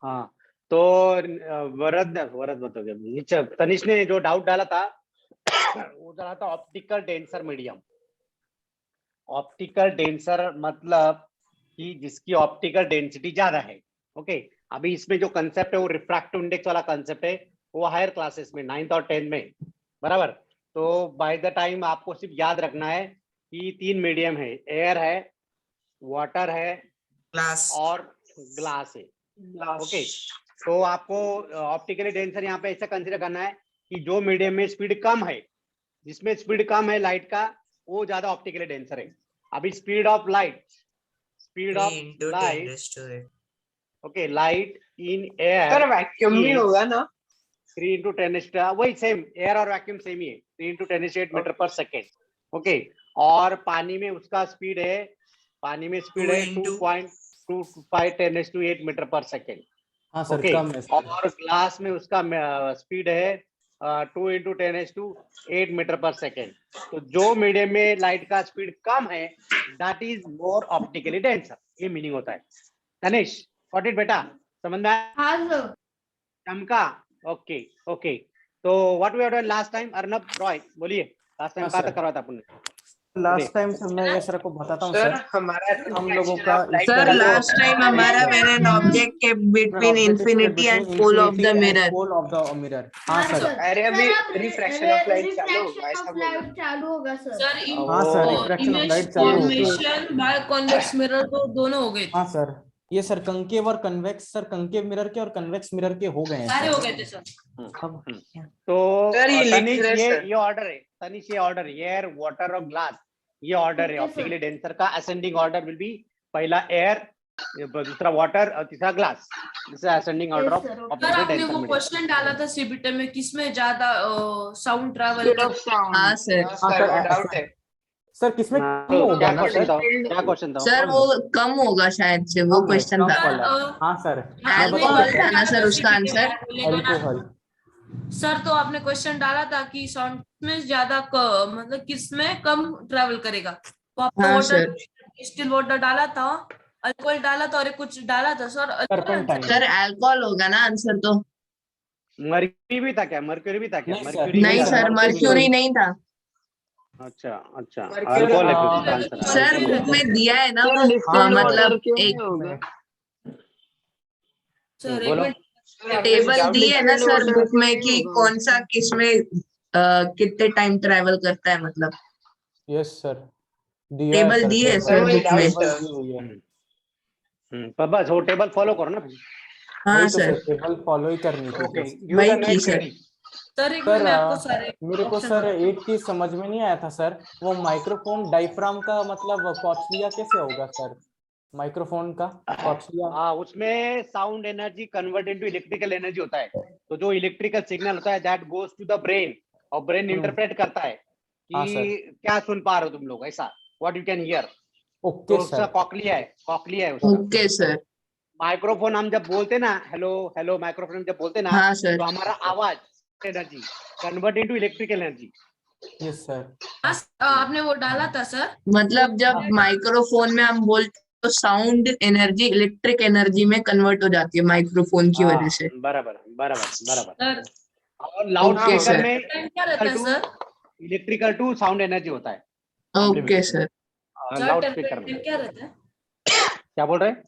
हाँ तो वरद वरद मतलब तनिष ने जो डाउट डाला था वो डाला था optical denser medium. Optical denser मतलब कि जिसकी ऑप्टिकल डेंसिटी ज्यादा है। ओके, अभी इसमें जो कंसेप्ट है वो रिफ्रैक्टिव इंडेक्स वाला कंसेप्ट है, वो हायर क्लासेस में 9th और 10th में, बराबर। तो बाय द टाइम आपको सिर्फ याद रखना है कि 3 मीडियम है, एयर है, वाटर है, ग्लास और ग्लास है। ओके, तो आपको ऑप्टिकली डेंसर यहाँ पे ऐसा कंसिडर करना है कि जो मीडियम में स्पीड कम है, जिसमें स्पीड कम है लाइट का, वो ज्यादा ऑप्टिकली डेंसर है। अभी speed of light, okay, light in air sir vacuum भी होगा ना? 3 into 10 वही सेम, एयर और वैक्यूम सेम ही है, 3 into 10⁸ मीटर पर सेकेंड। ओके, और पानी में उसका स्पीड है, पानी में स्पीड है 2.25 10⁸ मीटर पर सेकेंड। हाँ सर, ओके, कम है सर। और ग्लास में उसका स्पीड है 2 into 10⁸ मीटर पर सेकेंड। तो जो मीडियम में लाइट का स्पीड कम है, that is more optically denser, ये मीनिंग होता है। तनिष गॉट इट बेटा, समझ में आया? हाँ सर। चमका, ओके ओके। तो what we have done last time? Arnab Roy बोलिए, लास्ट टाइम कहाँ तक करवाया था आपने? लास्ट टाइम सर मैं ये सर को बताता हूँ सर सर, हमारा हम लोगों का सर लास्ट टाइम हमारा when an object kept between infinity and pole of the mirror. Pole of the mirror. हाँ सर, अरे अभी रिफ्रैक्शन ऑफ लाइट चालू होगा, ऐसा बोल रहे हैं। चालू होगा सर। सर हाँ सर, रिफ्रैक्शन ऑफ लाइट चालू होगा। फॉर्मेशन बाय कॉन्वेक्स मिरर तो दोनों हो गए थे। हाँ सर, ये सर कंकेव और कन्वेक्स, सर कंकेव मिरर के और कन्वेक्स मिरर के हो गए हैं सारे सर। हो गए थे सर। अब तो सर, ये लिख तनिष रहे हैं, सर। ये ऑर्डर है, तनिष ये ऑर्डर, एयर वाटर और ग्लास, ये ऑर्डर है Okay, ऑप्टिकली डेंसर का। असेंडिंग ऑर्डर विल बी पहला एयर, दूसरा वाटर और तीसरा glass. This is ascending order of Yes, sir. Optically sir आपने डेंसर वो मीडियम। क्वेश्चन डाला था सीबीटी में, किसमें ज्यादा sound travel Speed of sound। हाँ सर। हाँ सर, वो डाउट है। सर किसमें कम होगा क्या ना क्वेश्चन सर? था, क्या क्वेश्चन था? सर वो कम होगा शायद से, वो कम है, क्वेश्चन कम था। वाला है। हाँ सर, मैं अल्कोहल बताता था ना सर उसका आंसर। अल्कोहल। सर तो आपने क्वेश्चन डाला था कि साउंड में ज्यादा मतलब किसमें कम ट्रैवल करेगा, तो आपने हाँ वाटर, स्टिल वाटर डाला था, अल्कोहल डाला था और कुछ डाला था सर। टर्पेंटाइन। सर अल्कोहल होगा ना आंसर तो। मर्क्यूरी भी था क्या? मर्क्यूरी भी था क्या? नहीं सर। मर्क्यूरी नहीं सर, मर्क्यूरी नहीं था अच्छा अच्छा, Mercury अल्कोहल है हाँ, फिर इसका आंसर। सर। बुक में दिया है ना सर वो, distilled water मतलब क्यों एक नहीं होगा? सर बोलो। टेबल दी है ना सर Distilled बुक water में क्यों कि होगा कौन सा किसमें कितने टाइम ट्रैवल करता है, मतलब यस सर, दिया टेबल दी है सर वही बुक में। doubt है। दी हुई है। पर बस वो टेबल फॉलो करो ना। हाँ वही तो सर। सर, टेबल फॉलो ही करनी थी ओके, बस। वही की सर। सर एक सर मैं आपको सारे मेरे को सर एक चीज समझ में नहीं आया था सर, वो माइक्रोफोन डायफ्राम का मतलब कॉक्लिया कैसे होगा सर? माइक्रोफोन का कॉक्लिया। हाँ, उसमें sound energy convert into electrical energy होता है। तो जो इलेक्ट्रिकल सिग्नल होता है that goes to the brain, और ब्रेन इंटरप्रेट करता है हाँ कि सर। क्या सुन पा रहे हो तुम लोग, ऐसा what you can hear. Okay तो उसका सर। कॉक्लिया है, कॉक्लिया है उसका। Okay sir. माइक्रोफोन हम जब बोलते ना, हेलो हेलो माइक्रोफोन जब बोलते ना, हाँ सर। तो हमारा आवाज energy convert into electrical energy. Yes sir. आपने वो डाला था सर। मतलब जब माइक्रोफोन में हम बोलते हैं तो साउंड एनर्जी इलेक्ट्रिक एनर्जी में कन्वर्ट हो जाती है माइक्रोफोन की वजह से। बराबर बराबर बराबर। सर और लाउड ओके स्पीकर सर। में टाइम क्या रहता है sir? Electrical to sound energy होता है ओके सर। लाउड स्पीकर में। टर्पेंटाइन क्या रहता है? क्या बोल रहे हैं?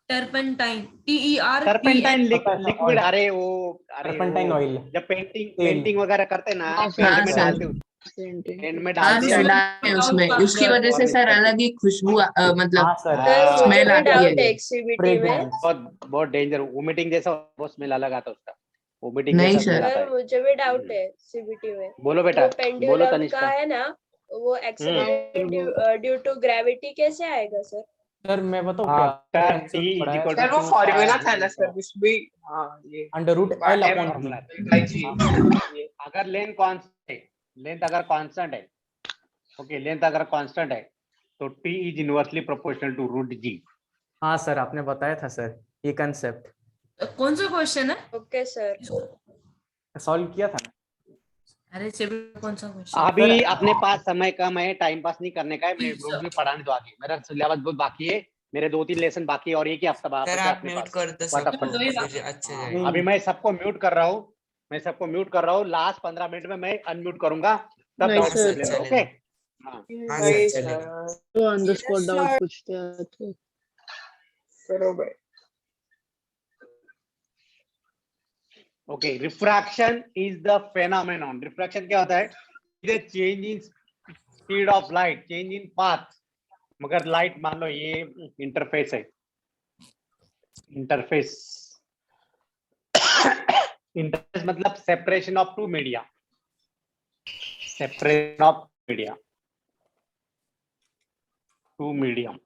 टर्पेंटाइन, TER टर्पेंटाइन पता है सर, लिक्विड। oil। अरे वो टर्पेंटाइन ऑयल। जब पेंटिंग तेल। पेंटिंग वगैरह करते ना, हाँ, पेंट हाँ में सर। डालते हैं, पेंट में हाँ डालते सर, हैं। डालते हैं उसमें, उसकी वजह से सर अलग ही खुशबू मतलब हाँ सर। हाँ, मुझे स्मेल भी आती डाउट है है। एक्सीबीटी में। फ्रेग्रेंस। बहुत बहुत डेंजर, वोमिटिंग जैसा बहुत स्मेल अलग आता है उसका, वोमिटिंग नहीं जैसा स्मेल सर। आता सर है। मुझे भी डाउट है सीबीटी में। बोलो बेटा, वो बोलो पेंडुलम तनिष्का। का है ना, वो एक्सेलरेट ड्यू टू ग्रेविटी कैसे आएगा सर? सर मैं बताऊँ हाँ, क्या? T पढ़ा है equal सर वो to फॉर्मूला pi था ना सर उसमें। हाँ ये under root L M upon by G। ये अगर लेंथ कांस्टेंट है, लेंथ अगर कांस्टेंट है, ओके, लेंथ अगर कांस्टेंट है तो T is inversely proportional to root G। हाँ सर, आपने बताया था सर ये कंसेप्ट, कौन सा क्वेश्चन है? Okay sir. सॉल्व किया था ना। अरे CBT कौन सा क्वेश्चन? अभी अपने पास समय कम है, टाइम पास नहीं करने का है, मैं रोज भी पढ़ाने दो आगे, मेरा सिलेबस बहुत बाकी है, मेरे 2-3 लेसन बाकी है और एक ही हफ्ता सर बचा आप अपने म्यूट पास। कर दो फटाफट। सबको, वही बात। फिर अच्छा हाँ, जाएगा। अभी मैं सबको म्यूट कर रहा हूँ, मैं सबको म्यूट कर रहा हूँ, लास्ट 15 मिनट में मैं अनम्यूट करूंगा, तब नहीं डाउट सर, पूछ लेना। चलेगा। ओके हाँ हाँ नहीं सर, चलेगा। सर, तो ऑन द स्पॉट डाउट पूछते हैं तो करो भाई। Okay, refraction is the phenomenon. Refraction क्या होता है? Change in speed of light, change in path. मगर लाइट मान लो ये इंटरफेस है, इंटरफेस इंटरफेस मतलब separation of two media, separation of media, two medium.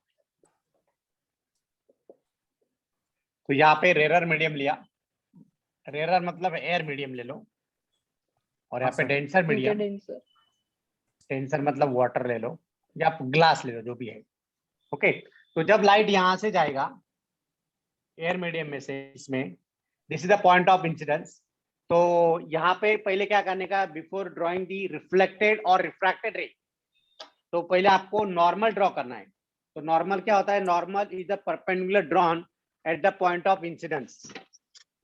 तो यहाँ पे रेरर मीडियम लिया, रेरर मतलब एयर मीडियम ले लो, और यहाँ पे हाँ, डेंसर मीडियम, डेंसर डेंसर मतलब वाटर ले लो या ग्लास ले लो, जो भी है। ओके, तो जब लाइट यहाँ से जाएगा एयर मीडियम में से इसमें, this is the point of incidence. तो यहाँ पे पहले क्या करने का, बिफोर ड्रॉइंग दी रिफ्लेक्टेड और रिफ्रैक्टेड रे, तो पहले आपको नॉर्मल ड्रॉ करना है। तो नॉर्मल क्या होता है? Normal is the perpendicular drawn at the point of incidence.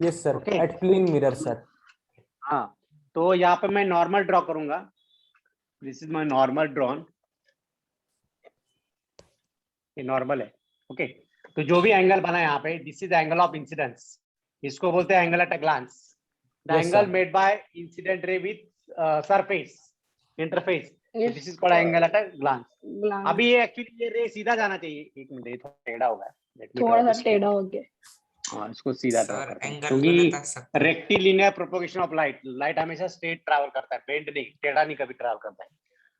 Yes sir, Okay. At plane mirror sir. हाँ, तो यहाँ पे मैं नॉर्मल ड्रॉ करूंगा, this is my normal drawn, ये नॉर्मल है। ओके, तो जो भी एंगल बना है यहाँ पे, this is angle of incidence, इसको बोलते हैं angle at a glance. The Yes, angle sir. Made by incident ray with surface interface, Yes, this is called angle at a glance. Glance अभी ये एक्चुअली ये रे सीधा जाना चाहिए, एक मिनट ये थोड़ा टेढ़ा हो गया, Let me draw थोड़ा this सा टेढ़ा हो गया। हाँ, इसको सीधा ड्रॉ सर करते हैं, एंगल क्योंकि गलत आ सकता है। Rectilinear propagation of light, light हमेशा स्ट्रेट ट्रैवल करता है, बेंड नहीं, टेढ़ा नहीं कभी ट्रैवल करता है।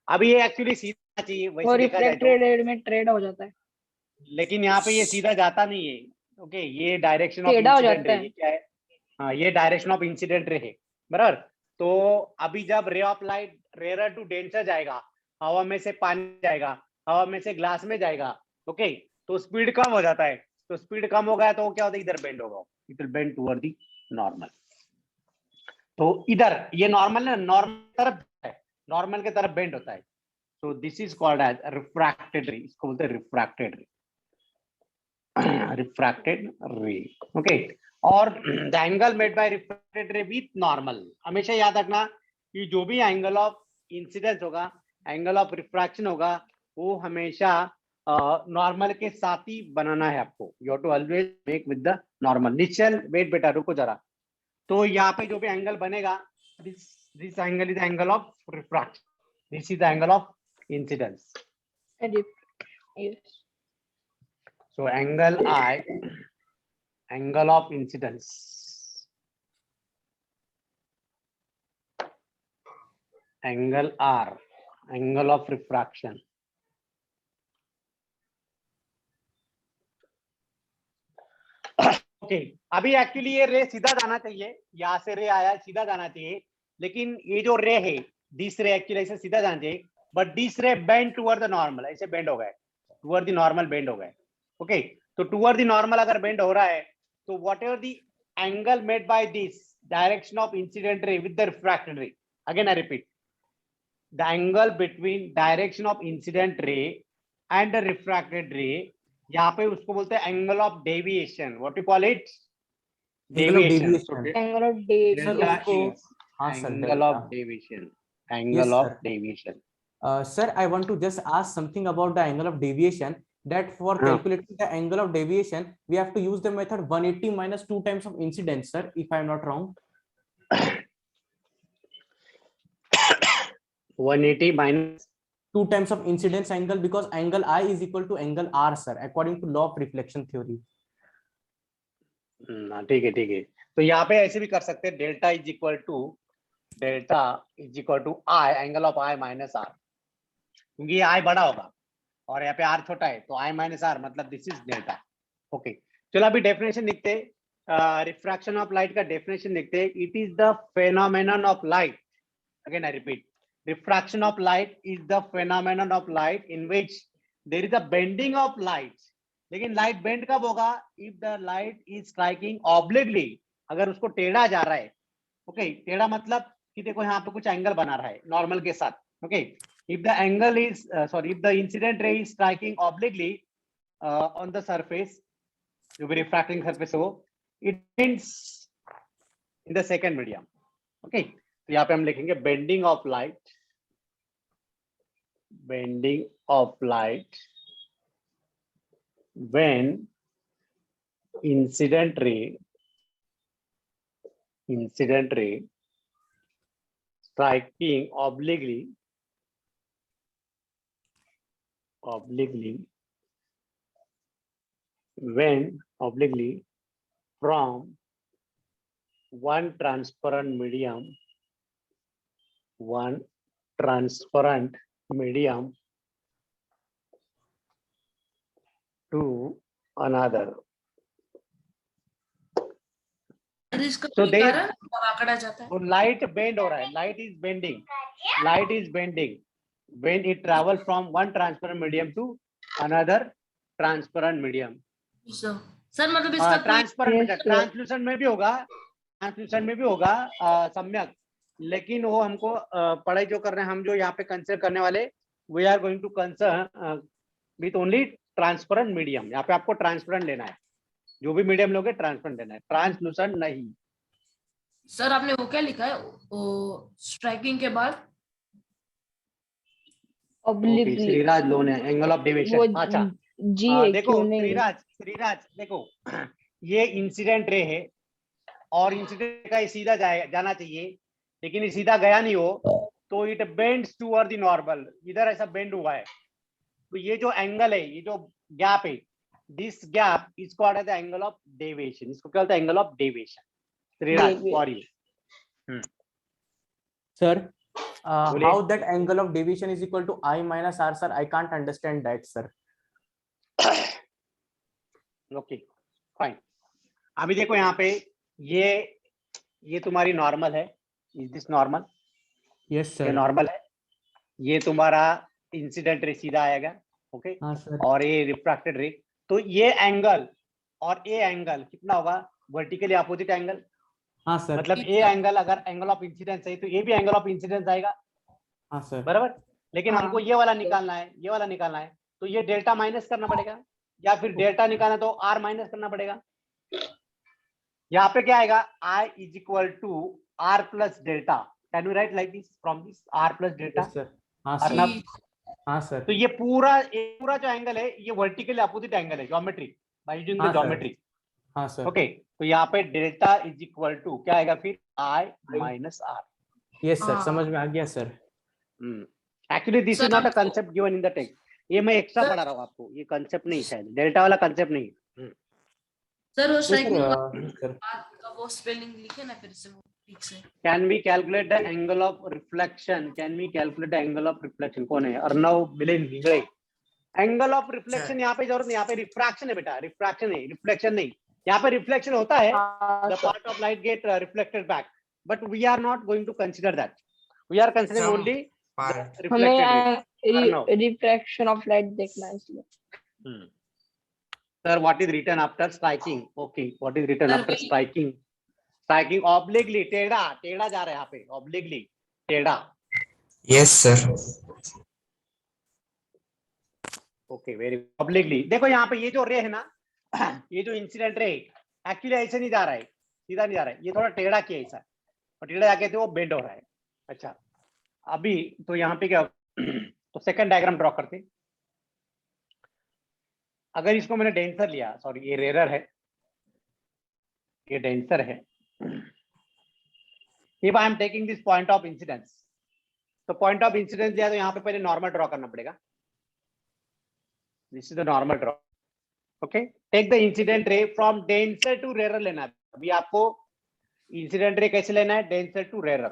अभी ये एक्चुअली सीधा चाहिए वैसे और देखा जाए तो, रिफ्लेक्टेड में टेढ़ा हो जाता है, लेकिन यहाँ पे ये सीधा जाता नहीं है। ओके, ये डायरेक्शन ऑफ टेढ़ा हो इंसिडेंट जाता रे, है। ये क्या है? हाँ, ये डायरेक्शन ऑफ इंसिडेंट रे है, बराबर। तो अभी जब ray of light rare to denser जाएगा, हवा में से पानी जाएगा, हवा में से ग्लास में जाएगा, ओके, तो स्पीड कम हो जाता है। तो स्पीड कम हो गया तो क्या होता है? इधर बेंड होगा, it will bend toward the normal. तो इधर ये नॉर्मल है, नॉर्मल तरफ है, नॉर्मल के तरफ बेंड होता है। तो this is called as refracted ray, इसको बोलते हैं रिफ्रैक्टेड रे, रिफ्रैक्टेड रे। ओके, और the angle made bye refracted रे विथ नॉर्मल, हमेशा याद रखना कि जो भी एंगल ऑफ इंसिडेंस होगा, एंगल ऑफ रिफ्रैक्शन होगा, वो हमेशा नॉर्मल के साथ ही बनाना है आपको। You have to always make with the normal. Nishchal wait बेटा, रुको जरा। तो यहाँ पे जो भी एंगल बनेगा, this angle is angle of refraction, this is the angle of incidence. Yes. So angle I, angle of incidence, angle R, angle of refraction. Okay, अभी एक्चुअली ये रे सीधा जाना चाहिए, यहाँ से रे आया सीधा जाना चाहिए, लेकिन ये जो रे है, दिस रे एक्चुअली ऐसे सीधा जाना चाहिए, बट दिस रे बेंड टुवर्ड द नॉर्मल, ऐसे बेंड हो गए, टुवर्ड द नॉर्मल बेंड हो गए। ओके, तो टुवर्ड द नॉर्मल अगर बेंड हो रहा है, तो what ever the angle made by this direction of incident ray with the refracted रे, again I repeat, the angle between direction of incident ray and the refracted रे, यहाँ पे उसको बोलते हैं angle of deviation. What you call it? Angle of deviation. deviation. Angle of deviation. Sir Delta उसको, is हाँ sir, angle of delta. deviation. Yes, Angle of sir. deviation. Sir, I want to just ask something about the angle of deviation. That for हाँ. calculating the angle of deviation, we have to use the method 180 minus 2 times of incidence, sir, if I am not wrong. 180 minus 2 times of incidence angle, because angle I is equal to angle R, sir, according to law of reflection theory. ठीक है, ठीक है। तो यहाँ पे ऐसे भी कर सकते हैं, delta is equal to I, angle of I minus R, क्योंकि ये आई बड़ा होगा और यहाँ पे आर छोटा है, तो आई माइनस आर मतलब दिस इज डेल्टा। ओके, चलो अभी डेफिनेशन लिखते हैं, रिफ्रैक्शन ऑफ लाइट का डेफिनेशन लिखते हैं। It is the phenomenon of light, again I repeat, refraction of light is the phenomenon of light in which there is a bending of light. लेकिन light bend कब होगा? If the light is striking obliquely, अगर उसको टेढ़ा जा रहा है। Okay, टेढ़ा मतलब कि देखो यहाँ पे कुछ एंगल बना रहा है नॉर्मल के साथ। Okay, if the angle is if the incident ray is striking obliquely on the surface, जो भी रिफ्रैक्टिंग सरफेस हो, it bends in the second medium. Okay, तो यहाँ पे हम लिखेंगे bending of light, bending of light when incident ray striking obliquely from one transparent medium to another. इसका So कोई they- कारण पकड़ा जाता है। तो लाइट बेंड हो रहा है, light is bending when it travel from one transparent medium to another transparent medium. Sir मतलब इसका कोई ट्रांसपेरेंट Yes, sir. ट्रांसल्यूशन में भी होगा सम्यक, लेकिन वो हमको पढ़ाई जो कर रहे हैं, हम जो यहाँ पे कंसिडर करने वाले, we are going to consider with only transparent medium. यहाँ पे आपको ट्रांसपेरेंट लेना है, जो भी मीडियम लोगे ट्रांसपेरेंट लेना है, ट्रांसल्यूशन नहीं। सर आपने वो क्या लिखा है स्ट्राइकिंग के बाद? Obliquely. श्रीराज लोन है, एंगल ऑफ वो डेविएशन। अच्छा जी है, देखो क्यों नहीं? श्रीराज देखो, ये इंसिडेंट रे है और इंसिडेंट का ये सीधा जाना चाहिए, लेकिन ये सीधा गया नहीं हो, तो it bends toward the normal, इधर ऐसा बेंड हुआ है, तो ये जो एंगल है, ये जो गैप है, this gap is called as the angle of deviation. इसको क्या बोलते हैं? Angle of deviation. Shriraj for you. Sir, बोलिए। how that angle of deviation is equal to I minus R, sir? I can't understand that, sir. Okay fine. अभी देखो यहाँ पे ये तुम्हारी नॉर्मल है, इज दिस नॉर्मल? Yes, ये sir. नॉर्मल है, ये तुम्हारा इंसिडेंट रे सीधा आएगा, ओके, हाँ sir. और ये रिफ्रैक्टेड रे, तो ये एंगल और ये एंगल कितना होगा? Vertically opposite angle. हाँ sir. मतलब ये एंगल अगर एंगल ऑफ इंसिडेंस है, तो ये भी एंगल ऑफ इंसिडेंस आएगा, हाँ sir. बराबर। लेकिन हाँ। हमको ये वाला निकालना है, तो ये डेल्टा माइनस करना पड़ेगा, या फिर डेल्टा निकालना तो आर माइनस करना पड़ेगा। यहाँ पे क्या आएगा? I is equal to R plus delta. Can you write like this from this? R plus delta. Yes, sir. हाँ sir. अर्नब, हाँ sir. तो ये पूरा जो एंगल है, ये वर्टिकली अपोजिट एंगल है, ज्योमेट्री, बाय यूजिंग द हाँ, sir. ज्योमेट्री। हाँ sir. ओके, तो यहाँ पे डेल्टा इज इक्वल टू क्या आएगा फिर? I minus R. Yes sir. हाँ। समझ में आ गया sir. Actually this is Sir, not a आपको- concept given in the text, ये मैं एक्स्ट्रा Sir- पढ़ा रहा हूँ आपको, ये कंसेप्ट नहीं शायद, डेल्टा वाला कंसेप्ट नहीं। सर वो Yes, स्ट्राइकिंग sir. का वो स्पेलिंग लिखे ना फिर से वो ठीक से। Can we calculate the angle of reflection? कौन है? Arnav Milind Bhingde. Angle of reflection यहाँ पे जरूरत नहीं, यहाँ पे रिफ्रैक्शन है बेटा, रिफ्रैक्शन है, रिफ्लेक्शन नहीं। यहाँ पे रिफ्लेक्शन होता है, हाँ, the sir. part of light get reflected back, but we are not going to consider that. We are considering Some only the part. reflected ray. हमें रिफ्रैक्शन ऑफ लाइट देखना है इसलिए। Sir, what is written after striking? Okay, what is written Sir, after we- striking? Striking obliquely, टेढ़ा जा रहा है यहाँ पे, obliquely, टेढ़ा। Yes, sir. Okay, very obliquely। देखो यहाँ पे ये जो रे है ना, ये जो इंसिडेंट रे, एक्चुअली ऐसे नहीं जा रहा है, सीधा नहीं जा रहा है, ये थोड़ा टेढ़ा किया है ऐसा, और टेढ़ा जाके तो वो बेंड हो रहा है। अच्छा, अभी तो यहाँ पे क्या, तो सेकंड डायग्राम ड्रॉ करते हैं। अगर इसको मैंने डेंसर लिया, सॉरी ये रेरर है, ये डेंसर है। If I am taking this point of incidence, तो पॉइंट ऑफ इंसिडेंस लिया तो यहाँ पे पहले नॉर्मल ड्रॉ करना पड़ेगा। This is the normal draw. Okay, take the incident ray from denser to rarer लेना है। अभी आपको इंसिडेंट रे कैसे लेना है? Denser to rarer.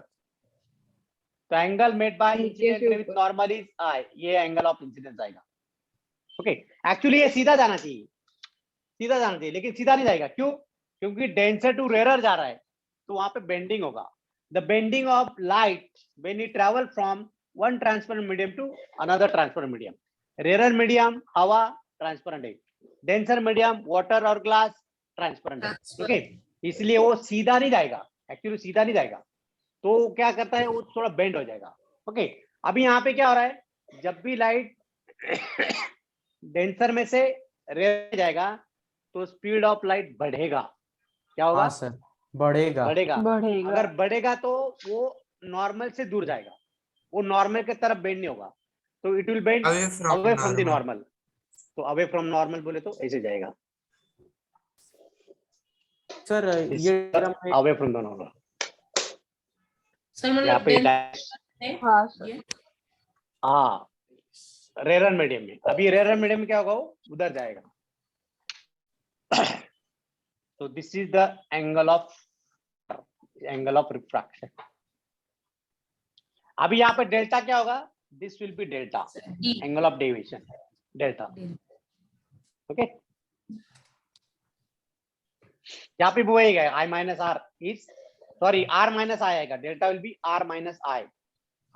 तो angle made by incident ray with normal is I, ये एंगल ऑफ इंसिडेंस आएगा। ओके, एक्चुअली ये सीधा जाना चाहिए, लेकिन सीधा नहीं जाएगा। क्यों? क्योंकि डेंसर टू रेरर जा रहा है, तो वहां पे बेंडिंग होगा। The bending of light when it travel from one transparent medium to another transparent medium. Rarer medium हवा ट्रांसपेरेंट है, डेंसर मीडियम वाटर और ग्लास ट्रांसपेरेंट है। ओके, इसलिए वो सीधा नहीं जाएगा, एक्चुअली सीधा नहीं जाएगा, तो क्या करता है, वो थोड़ा बेंड हो जाएगा। ओके, अभी यहाँ पे क्या हो रहा है, जब भी लाइट डेंसर में से रेयर जाएगा तो स्पीड ऑफ लाइट बढ़ेगा। क्या होगा? हाँ सर, बढ़ेगा। बढ़ेगा। बढ़ेगा। अगर बढ़ेगा तो वो नॉर्मल से दूर जाएगा, वो नॉर्मल की तरफ बेंड नहीं होगा, तो it will bend Away from away from the normal. Normal. तो अवे फ्रॉम नॉर्मल बोले तो ऐसे जाएगा, सर ये diagram में away from the normal. Sir यहाँ मतलब पे density हाँ सर। ये हाँ, रेयर मीडियम में, अभी रेयर मीडियम में क्या होगा, वो उधर जाएगा। तो this is the angle of refraction. अभी यहाँ पे डेल्टा क्या होगा, this will be delta, E angle of deviation delta. Okay, यहाँ पे वो आएगा I minus R is, sorry R minus I आएगा, delta will be R minus I.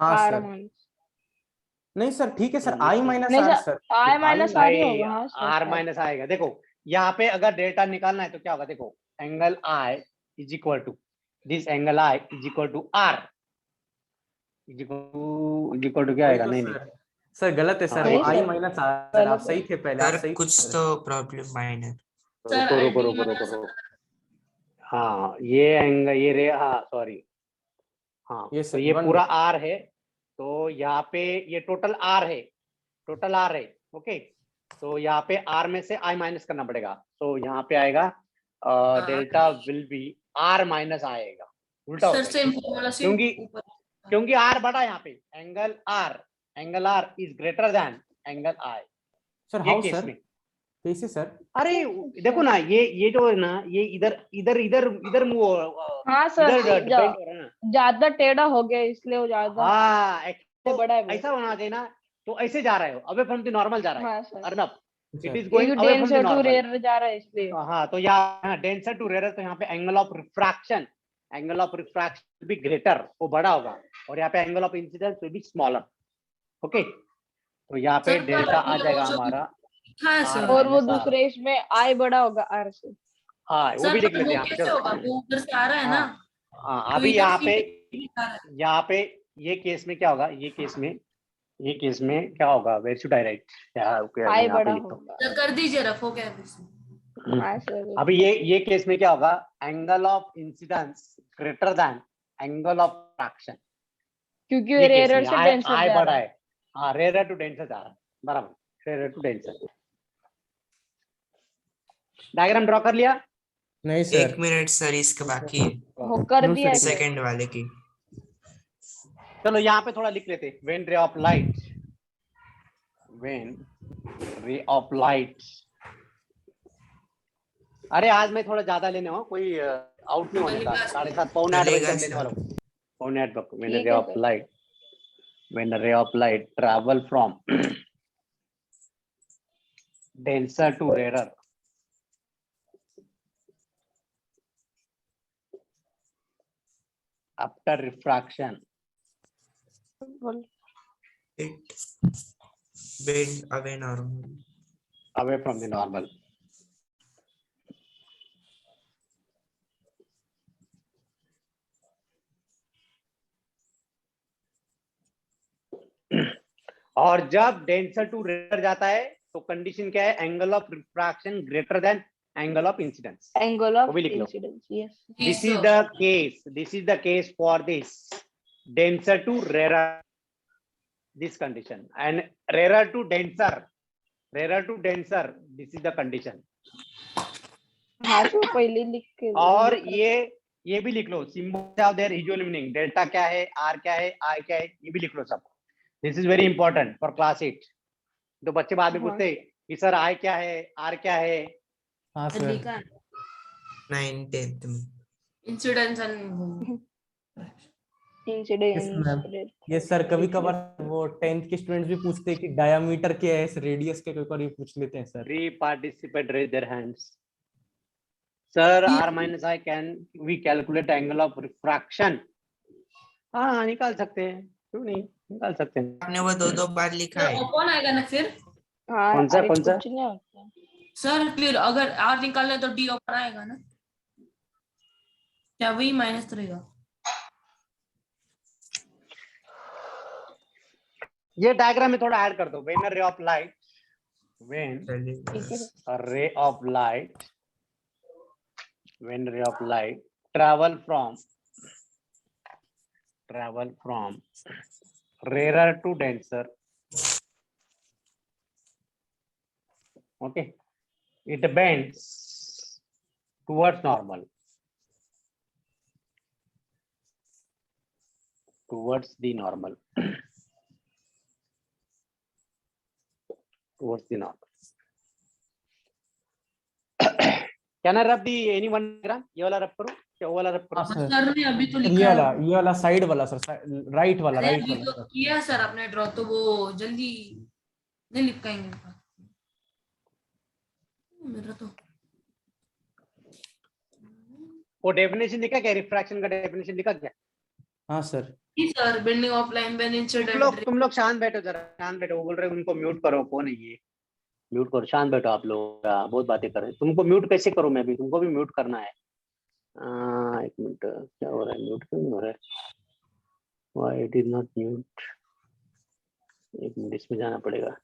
हाँ आर सर, माइनस नहीं सर ठीक है सर, नहीं, आई नहीं, माइनस नहीं R sir, sir. I minus R ही भाई होगा। हाँ सर, आर सर। माइनस आएगा। देखो यहाँ पे अगर डेल्टा निकालना है तो क्या होगा, देखो angle I is equal to this angle I is equal to R is equal to क्या वही आएगा, तो नहीं नहीं सर, सर गलत है सर, हाँ, वो नहीं आई सर, माइनस आर सर, आप गलत सही है। थे पहले, आप सर सही कुछ थे। तो प्रॉब्लम माइनर। सर रुको रुको ID रुको रुको माइनस रुको। हाँ ये एंगल ये रे, हाँ सॉरी, हाँ ये तो सर ये वन पूरा आर है, तो यहाँ पे ये टोटल आर है, टोटल आर है। ओके, तो यहाँ पे आर में से आई माइनस करना पड़ेगा, तो यहाँ पे आएगा delta will be R minus आएगा, उल्टा हो सर जाएगा। सेम फॉर्मूला से क्योंकि ऊपर क्योंकि आर बड़ा है यहाँ पे, angle R is greater than angle I, sir. ये हाउ केस सर, में। कैसे सर? अरे देखो ना, ये जो है ना, ये इधर इधर इधर इधर मूव, हाँ सर, इधर डिपेंड हो रहा है ना। ज्यादा टेढ़ा हो गया इसलिए वो ज्यादा हाँ तो बड़ा है वो। ऐसा होना चाहिए ना, तो ऐसे जा रहे हो, अवे फ्रॉम द नॉर्मल जा रहा है हाँ सर, अर्नब, इट इज ये going away from the denser to normal. Rare जा रहा है इसलिए। हाँ तो यहाँ डेंसर टू रेयर, तो यहाँ पे एंगल ऑफ रिफ्रैक्शन भी ग्रेटर, वो बड़ा होगा, और यहाँ पे angle of incidence will be smaller. Okay, तो यहाँ पे सर, डेल्टा आ वो जाएगा जो हमारा हाँ R सर। और वो minus R। दूसरे इसमें आई बड़ा होगा आर से। हाँ वो सर भी लिख तो लेते वो हैं यहाँ पे, कैसे चलो। होगा, वो उधर से आ रहा है ना, हाँ तो अभी इधर यहाँ से पे इधर आ रहा है। ये केस में क्या होगा, ये केस में क्या होगा, वेयर शुड आई राइट, आई यहाँ पे बड़ा लिखता हूँ। होगा। सर कर दीजिए, रफो क्या है इसमें? हाँ सर, अभी ये केस में क्या होगा, angle of incidence greater than angle of fraction, क्योंकि ये केस रेयर में से आई डेंसर जा बड़ा रहा है। है। हाँ रेयर टू डेंसर जा रहा है, बराबर, rare to denser. Diagram draw कर लिया? नहीं सर, 1 मिनट सर, इसका बाकी है वो कर नो दिया सर, सर। सेकंड वाले की। चलो यहाँ पे थोड़ा लिख लेते, व्हेन रे ऑफ लाइट, अरे आज मैं थोड़ा ज्यादा लेने हो, कोई आउट नहीं होने का, 7:30 पौने 8 बजे चलेगा तक लेने सर। वाला हूँ, पौने 8 तक। व्हेन ठीक रे है ऑफ सर। लाइट, व्हेन रे of light travel from denser to rarer, after refraction It bend away normal. away from the normal. और जब डेंसर टू रेयर जाता है तो कंडीशन क्या है, angle of refraction greater than angle of incidence. Angle वो of भी लिख लो। Incidence, yes. This is the case for this denser to rarer, this condition, and rarer to denser, this is the condition। हाँ तो पहले लिख के और ये भी लिख लो, symbol of their usual meaning, delta क्या है, आर क्या है, आई क्या है, ये भी लिख लो सब। This is very important for class 8। तो बच्चे बाद में हाँ। पूछते कि सर आई क्या है, आर क्या है। हाँ तो सर, लिखा है 9th 10th में। Incidence and Yes, ma'am. ये सर कभी कभार वो 10th के स्टूडेंट्स भी पूछते हैं कि डायमीटर क्या है, रेडियस क्या, कभी कभार ये पूछ लेते हैं sir. 3 participants raise their hands। Sir r minus i can we calculate angle of refraction? हाँ निकाल सकते हैं, क्यों नहीं, निकाल सकते हैं। आपने वो 2 बार लिखा है। ओपन आएगा ना फिर हाँ, कौन सा, अरे कौन सा? कुछ नहीं होता। सर, फिर अगर आर निकालना है तो डी ओपन आएगा ना, क्या वही माइनस रहेगा? ये डायग्राम में थोड़ा ऐड कर दो, व्हेन रे ऑफ लाइट, when ठीक है a ray of light travel from rarer to denser, okay, it bends towards normal, towards the normal. Can I rub the any one diagram? ये वाला रब करूं क्या वो वाला रब करूं? हाँ सर, सर ने अभी तो ये लिखा वाला है। ये वाला साइड वाला सर, राइट वाला अरे राइट अभी वाला तो सर। किया सर आपने ड्रॉ, तो वो जल्दी नहीं लिख पाएंगे मेरा तो। वो डेफिनेशन लिखा क्या? रिफ्रैक्शन का डेफिनेशन लिखा क्या? हाँ सर। जी sir, bending of line when incident. तुम लोग शांत बैठो जरा, शांत बैठो। वो बोल रहे हैं उनको म्यूट करो। कौन है ये? म्यूट करो, शांत बैठो आप लोग। बहुत बातें कर रहे हैं। तुमको म्यूट कैसे करूं मैं भी? तुमको भी म्यूट करना है। एक मिनट, क्या हो रहा है? म्यूट क्यों नहीं हो रहा है? Why it is not mute? एक मिनट, इसमें जाना पड़ेगा।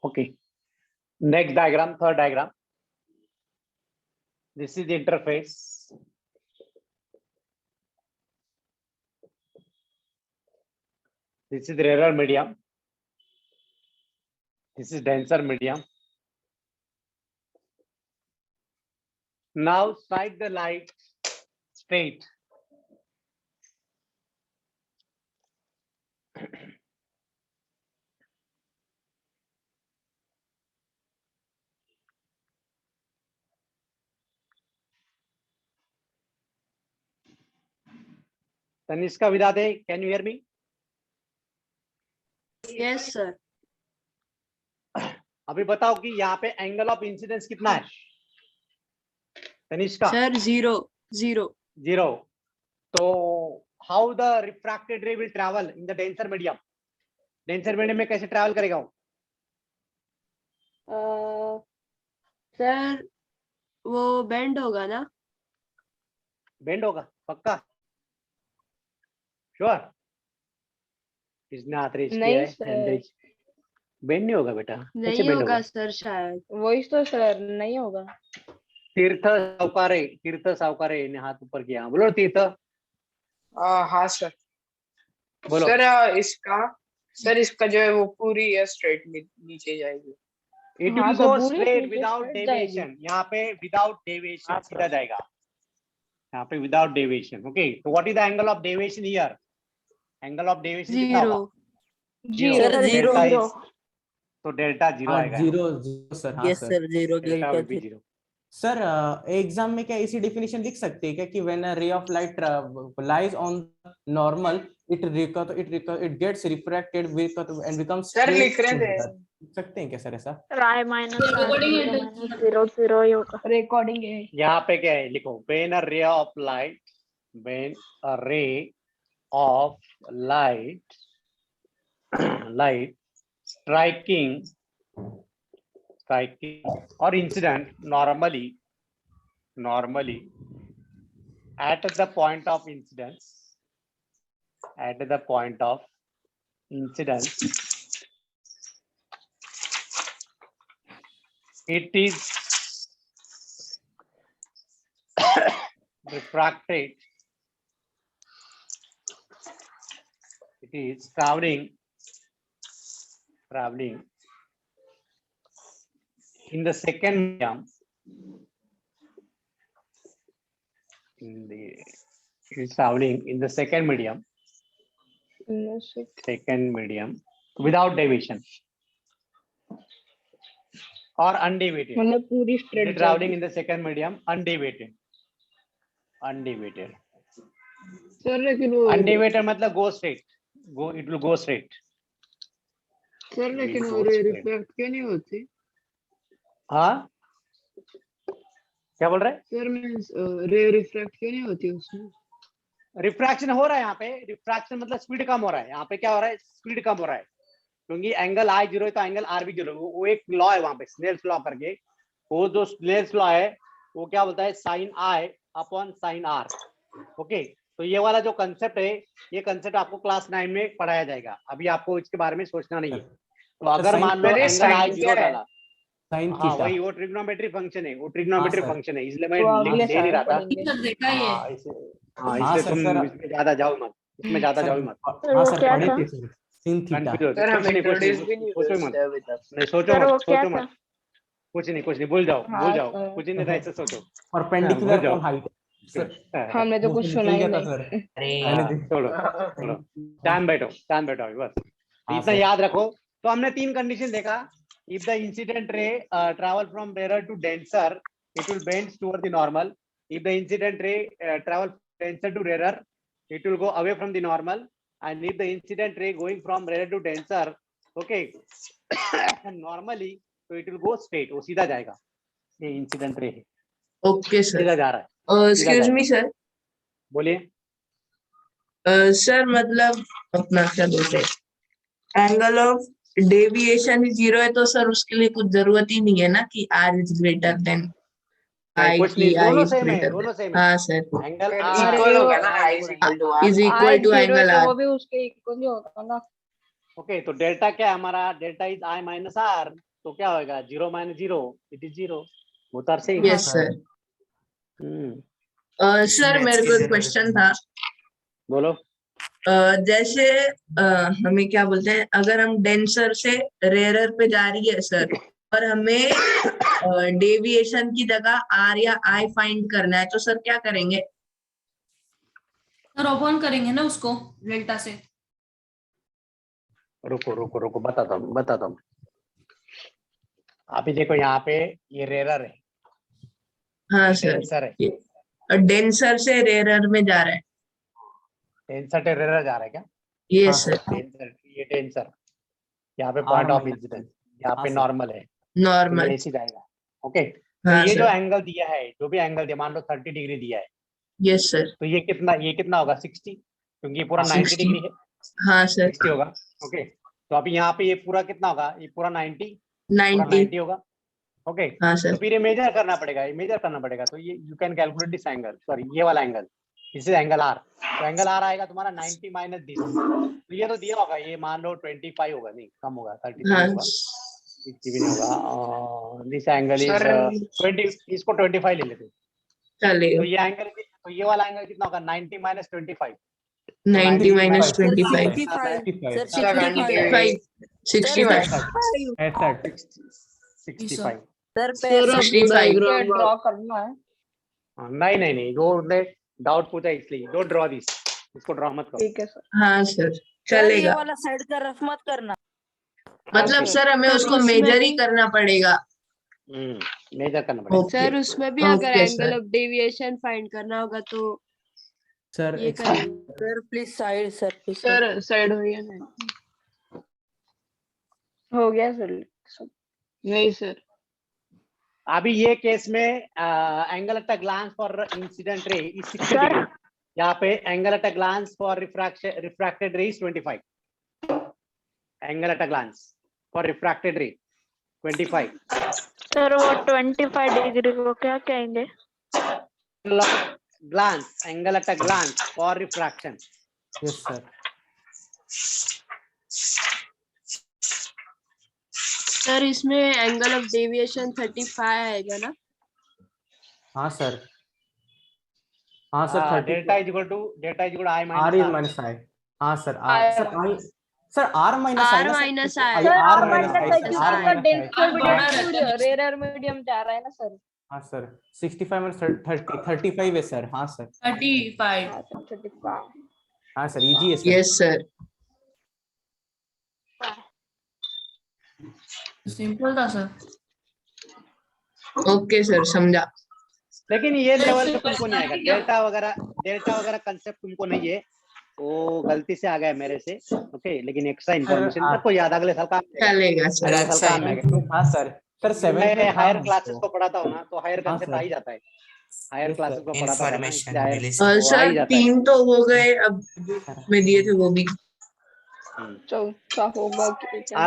Okay. Next diagram, third diagram. This is the interface. This is the rarer medium. This is denser medium. Now strike the light straight. Tanishka Vidade, can you hear me? Yes sir. अभी बताओ कि यहाँ पे angle of incidence कितना है? Tanishka? Sir 0 0। 0. तो how the refracted रे will travel in the denser medium? Denser medium में कैसे ट्रैवल करेगा वो? सर वो बेंड होगा ना? बेंड होगा पक्का? श्योर? किसने हाथ रेज किया नहीं है? सर, बेंड नहीं होगा बेटा। कैसे नहीं बेंड होगा होगा? सर शायद। वही तो सर, नहीं होगा। तीर्थ सावकारे ने हाथ ऊपर किया। बोलो तीर्थ। हाँ सर। बोलो। सर इसका जो है वो पूरी स्ट्रेट नीचे जाएगी। इट हाँ विल सर, गो पूरी स्ट्रेट नीचे विदाउट straight जाएगी। डेविएशन। यहाँ पे विदाउट डेविएशन हाँ, सीधा सर। जाएगा। यहाँ पे विदाउट डेविएशन। ओके, तो what is the angle of deviation here? Angle of deviation कितना होगा? 0 0. Sir, delta 0। इज, तो डेल्टा 0 हाँ आएगा यहाँ। 0 सर। हाँ yes sir. Sir, 0 delta delta will B 3। 0. Sir exam में क्या इसी डेफिनेशन लिख सकते हैं क्या कि when a ray of light lies on normal it gets refracted and becomes sir straight लिख रहे थे। लिख सकते हैं क्या सर ऐसा? राय माइनस Recording है। 0 0 ही होगा। रिकॉर्डिंग है। यहाँ पे क्या है? लिखो, when a ray of light striking or incident normally at the point of incidence, it is refracted. It is traveling in the second medium. It is traveling in the second medium without deviation or undeviated. मतलब पूरी It is straight traveling in the second medium undeviated. Sir लेकिन वो अनडिवेटेड मतलब go straight, go it will go straight. Sir लेकिन वो Goes straight. Reflect क्यों नहीं होती? हाँ क्या बोल रहे हैं? सर मीन्स रे रिफ्लेक्ट क्यों नहीं होती उसमें? रिफ्रैक्शन हो रहा है यहाँ पे, रिफ्रैक्शन मतलब स्पीड कम हो रहा है, यहाँ पे क्या हो रहा है, स्पीड कम हो रहा है, क्योंकि एंगल आई 0 है तो एंगल आर भी 0 है। वो एक लॉ है वहां पे, स्नेल्स लॉ करके, वो जो स्नेल्स लॉ है वो क्या बोलता है, sine I upon sine R. Okay, तो ये वाला जो कंसेप्ट है, ये कंसेप्ट आपको क्लास 9 में पढ़ाया जाएगा, अभी आपको इसके बारे में सोचना नहीं है। तो अगर मान लो अरे एंगल आई sin 0 क्या है? डाला, साइन हाँ थीटा। वही वो ट्रिग्नोमेट्री फंक्शन है, वो ट्रिग्नोमेट्री हाँ, सर। फंक्शन है, इसलिए मैं तो लिख अगले दे नहीं साल रहा था। पढ़ेंगे। सर देखा ये हाँ हाँ, इसलिए सर, तुम सर। इसमें ज्यादा जाओ मत, इसमें ज्यादा जाओ मत, हाँ सर, क्या पढ़े था? थे सर, sin थीटा। कंफ्यूज होते। सर हम कुछ नहीं इंट्रोड्यूस भी नहीं सोचो हुए मत, उससे अभी तक। नहीं सोचो सर मत, वो क्या सोचो था? मत, कुछ नहीं, भूल जाओ, हाँ भूल जाओ, सर। कुछ नहीं था, ऐसे सोचो। भूल परपेंडिकुलर जाओ। On height. सर हमने तो वो कुछ तो सुना निकल ही गया था नहीं। सर। अरे मैंने हाँ, देख- छोड़ो छोड़ो, शांत बैठो अभी बस। हाँ, इतना सर। याद रखो। तो हमने 3 कंडीशन देखा। If the incident ray travel from rare to denser, it will bend toward the normal. If the incident ray travel denser to rare, it will go away from the normal, and if the incident ray going from rare to denser, okay, normally, so it will go straight, वो सीधा जाएगा। ये incident ray है, okay sir. सीधा जा रहा है, सीधा एक्सक्यूज जाएगा। मी सर, बोलिए। सर मतलब अपना क्या बोलते हैं, एंगल ऑफ डेविएशन 0 है तो सर उसके लिए कुछ जरूरत ही नहीं है ना कि R is greater than I कुछ की, नहीं, आई दोनों इज सेम है, ग्रेटर दोनों देन। सेम है। हाँ सर, एंगल इक्वल होगा ना, i is equal to r। Is equal to angle R. वो भी उसके इक्वल ही होगा ना। ओके, तो डेल्टा क्या है हमारा, delta is I minus R, तो क्या होगा, 0 minus 0 it is 0, both are same. Yes sir. Sir Maths मेरे की को एक जरूरत क्वेश्चन नहीं। था। बोलो। जैसे हमें क्या बोलते हैं, अगर हम डेंसर से रेयरर पे जा रही है सर, और हमें डेविएशन की जगह आर या आई फाइंड करना है, तो सर क्या करेंगे? सर ओपन करेंगे ना उसको डेल्टा से। रुको बताता हूँ। अभी देखो यहाँ पे ये रेरर है, हाँ ये सर, डेंसर है, डेंसर से रेयरर में जा रहा है। डेंसर से रेरर जा रहा है क्या? ये हाँ, सर डेंसर, ये डेंसर, यहाँ पे R point of minus incidence, यहाँ हाँ, पे सर। नॉर्मल है, तो नॉर्मल। ये ऐसे जाएगा। ओके, तो हाँ ये जो सर। एंगल दिया है, जो भी एंगल दिया, मान लो 30 डिग्री दिया है, यस सर। तो ये कितना होगा, 60, क्योंकि ये पूरा 90 60। डिग्री है, हाँ सर। 60 होगा। ओके, तो अभी यहाँ पे ये पूरा कितना होगा, ये पूरा 90, पूरा 90। 90 होगा। ओके, हाँ तो सर। फिर ये मेजर करना पड़ेगा, तो ये you can calculate this angle, sorry ये वाला angle, this is angle R. तो एंगल आर आएगा तुम्हारा 90 माइनस दिस, तो ये तो दिया होगा, ये मान लो 25 होगा, नहीं कम होगा, 33 हाँ होगा, 60 भी नहीं होगा। दिस एंगल इज सर 20, इसको 25 ले लेते, चलेगा। तो ये एंगल, तो ये वाला एंगल कितना होगा, 90 minus 25, 90 minus 25। 65 65। 65। 65। Sir 65। Diagram draw करना है। नहीं, वो डाउट पूछा इसलिए, डोंट ड्रॉ दिस, इसको ड्रॉ मत करो। ठीक है सर। हाँ सर, चलेगा। वाला साइड का रफ मत करना। मतलब Okay. सर हमें उसको उसमें मेजर ही भी- करना पड़ेगा। मेजर करना पड़ेगा। ओके। सर उसमें भी अगर okay, angle sir. Of deviation find करना होगा तो सर ये करेंगे। Sir please side sir please. Sir side हो गया ना? हो गया सर। नहीं सर, अभी ये केस में angle at a glance for incident ray is 60 degree, यहाँ पे angle at a glance for refracted ray is 25, angle at a glance for refracted ray 25। Sir वो 25 डिग्री को क्या कहेंगे? Glance, angle at a glance for refraction. Yes sir. Sir इसमें angle of deviation 35 आएगा ना? हाँ सर। हाँ sir, 30 delta is equal to I R minus is are. minus I। हाँ sir, I- sir I, sir R minus I R ना sir, minus I, I। R minus I, क्योंकि R उसका minus I। Medium to rare medium जा रहा है ना sir. हाँ sir, 65 minus 30, 35 है सर। हाँ सर, 35। हाँ सर 35। हाँ सर, इजी है सर। Yes sir. सिंपल था सर। ओके सर, समझा। लेकिन ये लेवल पे तुमको नहीं आएगा, डेल्टा डेल्टा वगैरह कंसेप्ट तुमको नहीं है, वो गलती से आ गया मेरे से, ओके, लेकिन एक्स्ट्रा इन्फॉर्मेशन सबको याद, अगले साल काम आएगा। चलेगा सर। अगले अच्छा साल काम आएगा। हाँ सर सेवेंथ में हायर था क्लासेस हमको। को पढ़ाता हूँ ना, तो हायर हाँ, कंसेप्ट सर। आ ही जाता है। Higher Yes, classes sir. को पढ़ाता था ना, इन्फॉर्मेशन इसलिए higher- मिली वो आ ही सर जाता है। 3 तो हो गए, अब में दिए थे वो भी। चौथा होगा कि क्या?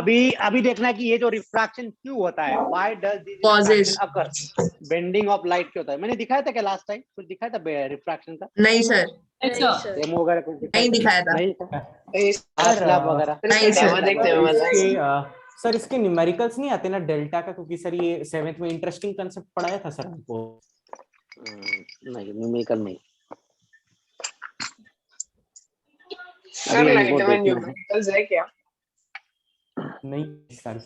अभी देखना कि ये जो रिफ्रैक्शन क्यों होता है, why does this Causes. Refraction occur, bending of light क्यों होता है, मैंने दिखाया था क्या लास्ट टाइम, कुछ दिखाया था रिफ्रैक्शन का नहीं सर, अच्छा डेमो वगैरह कुछ नहीं दिखाया था। नहीं सर, लैब वगैरह नहीं सर। सर इसके न्यूमेरिकल्स नहीं आते ना डेल्टा का, क्योंकि सर ये 7th में इंटरेस्टिंग कंसेप्ट पढ़ाया था सर हमको। नहीं न्यूमेरिकल नहीं। सर अभी लाइट वो में देखना है। न्यूमेरिकल्स है क्या? नहीं सर,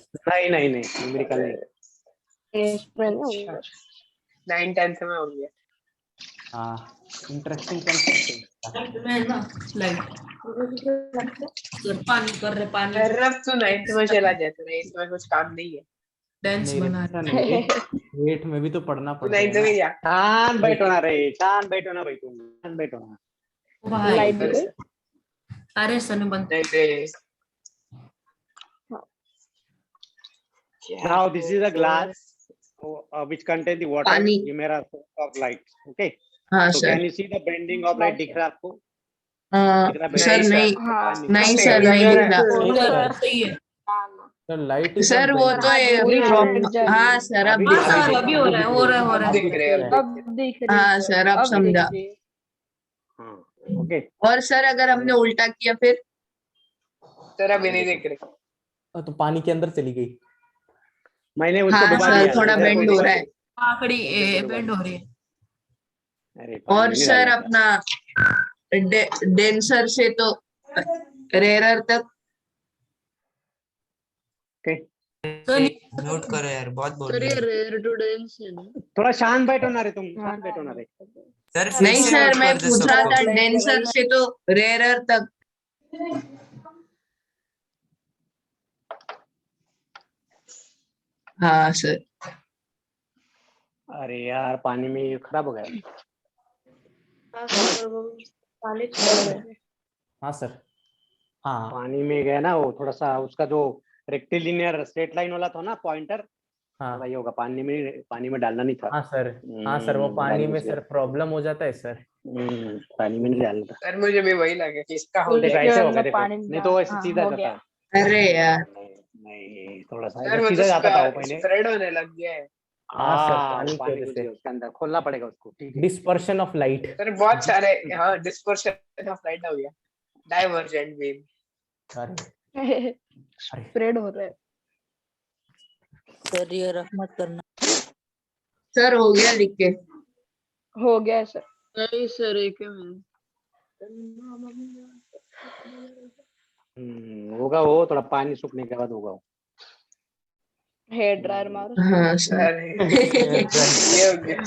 नहीं न्यूमेरिकल नहीं। इसमें नहीं होगा। 9 10th में होंगे। हाँ इंटरेस्टिंग कंसेप्ट। मैं ना लाइट पानी कर रहे, पानी सर अब तो 9th में चला जाता है, 8th में कुछ काम नहीं है। डांस बना रहे। नहीं 8 में भी तो पढ़ना तो पड़ता 9th है में ना। क्या? शान बैठो ना रे, शान बैठो ना भाई, तुम शान बैठो ना। भाई लाइट भी गई? अरे सन बंद। नहीं पे Now this is a glass which contain the water. पानी। ये मेरा source of light, okay? हाँ So sir. can you see the bending of light दिख रहा है आपको? सर नहीं, हाँ नहीं सर नहीं दिख रहा। सही है। सर लाइट सर वो तो हाँ सर अब हाँ सर अभी हो रहा है, हो रहा है, हो रहा है। दिख रहे हैं। अब दिख रही हाँ सर अब समझा। हाँ, okay. और सर अगर हमने उल्टा किया फिर? सर अभी नहीं दिख रहे। तो पानी के अंदर चली गई। मैंने उसको हाँ डुबा सर दिया। थोड़ा बेंड हो रहा है। आखड़ी बेंड हो रही है। अरे पानी और नहीं सर डालना था। अपना डेंसर से तो रेयरर तक। Okay. तो नोट करो यार, बहुत बोल रहे हो। रेयर टू डेंस है ना। थोड़ा शांत बैठो ना रे तुम, शांत बैठो ना रे। सर फिर नहीं से सर नोट मैं कर दो पूछ रहा सबको। था डेंसर से तो रेयरर तक। हाँ सर। अरे यार पानी में ये खराब हो गया। हाँ सर। हाँ पानी में गया ना वो, थोड़ा सा उसका जो रेक्टिलिनियर स्ट्रेट लाइन वाला था ना पॉइंटर, हाँ वही होगा। पानी में डालना नहीं था। हाँ सर। हाँ सर वो पानी डाल में दीजिए। सर प्रॉब्लम हो जाता है सर। पानी में नहीं डालना था। सर मुझे भी वही लगा कि इसका हो देखो जाएगा। ऐसे होगा, देखो नहीं तो ऐसे सीधा हो जाता गया। है। अरे यार नहीं थोड़ा सा सर ऐसे वो सीधा जाता था वो तो पहले। स्प्रेड होने लग गया है। हाँ सर हाँ, पानी पानी की वजह घुस से गया उसके अंदर, खोलना पड़ेगा उसको। ठीक है। Dispersion of light. सर बहुत सारे हाँ डिस्पर्शन ऑफ लाइट हो गया। Divergent beam. अरे स्प्रेड हो रहा है। सर ये रफ मत करना। सर हो गया लिख के। हो गया सर। नहीं सर एक मिनट। होगा वो, थोड़ा पानी सूखने के बाद होगा वो। हेयर ड्रायर मारो। हाँ सर। सर ये हो गया।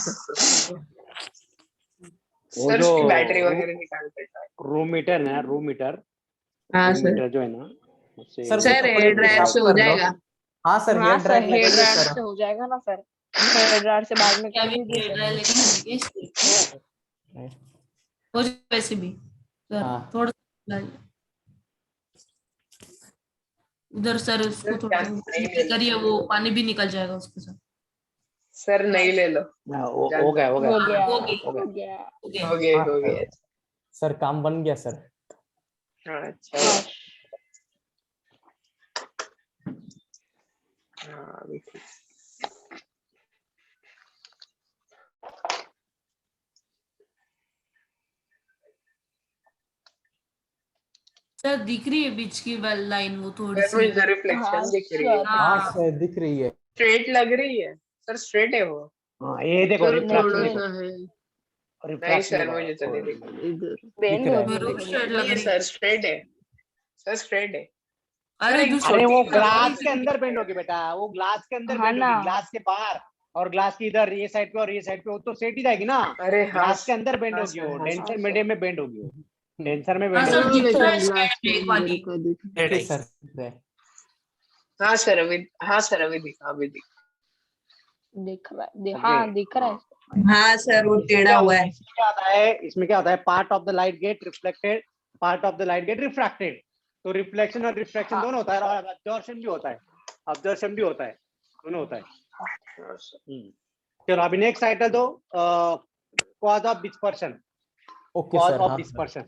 वो सर जो उसकी बैटरी वगैरह निकाल के रूम मीटर है ना, रूम मीटर हाँ सर। जो है ना उससे सर, सर हेयर ड्रायर से हो जाएगा। हाँ सर हाँ हेयर सर ड्रायर हेयर लगेगी ड्रायर सर। से हो जाएगा ना सर। हेयर ड्रायर से बाद में कर लीजिए सर। हो जाए वैसे भी सर, हाँ। थोड़ा सा उधर सर उसको थोड़ा करिए, वो पानी भी निकल जाएगा उसके साथ। सर नहीं ले लो। हो गया हो गया हो हो गया। हो गया। सर काम बन गया सर। हाँ अच्छा। हाँ अभी ठीक। सर दिख रही है बीच की लाइन वो थोड़ी सर मुझे सी। रिफ्लेक्शन दिख रही है। हाँ सर दिख रही है। स्ट्रेट लग रही है सर, स्ट्रेट है वो। हाँ ये देखो सर थोड़ा रिफ्रैक्शन सा है नहीं सर मुझे तो नहीं दिख रही। इधर। दिख रहा है। मेरे को straight लग नहीं रही है। सर स्ट्रेट है। सर स्ट्रेट है। अरे एक दूसरी अरे वो छोटी- ग्लास के अंदर बेंड होगी बेटा, वो ग्लास के अंदर हाँ बेंड ना। होगी, ग्लास के बाहर और ग्लास की इधर ये साइड पे और ये साइड पे, वो तो सेट ही जाएगी ना। अरे हाँ ग्लास के अंदर बेंड हाँ होगी सर, वो, हाँ डेंसर सर। मीडियम में बेंड होगी वो, डेंसर में हाँ बेंड सर होगी। दिख रहा है ग्लास straight के एक अंदर बाकी। का दिख। ओके सर दिख रहा है। हाँ सर अभी दिखा अभी दिखा। दिख रहा है। Okay. हाँ दिख रहा है। हाँ सर, वो टेढ़ा हुआ है। इसमें क्या आता है, इसमें क्या होता है, part of the light get reflected, part of the light get refracted. तो रिफ्लेक्शन और रिफ्रैक्शन दोनों होता है, और अब्जॉर्प्शन भी होता है, अब्जॉर्प्शन भी होता है, दोनों होता है। चलो अभी नेक्स्ट आइटम दो, cause of dispersion, okay cause sir. Of हाँ डिस्पर्शन।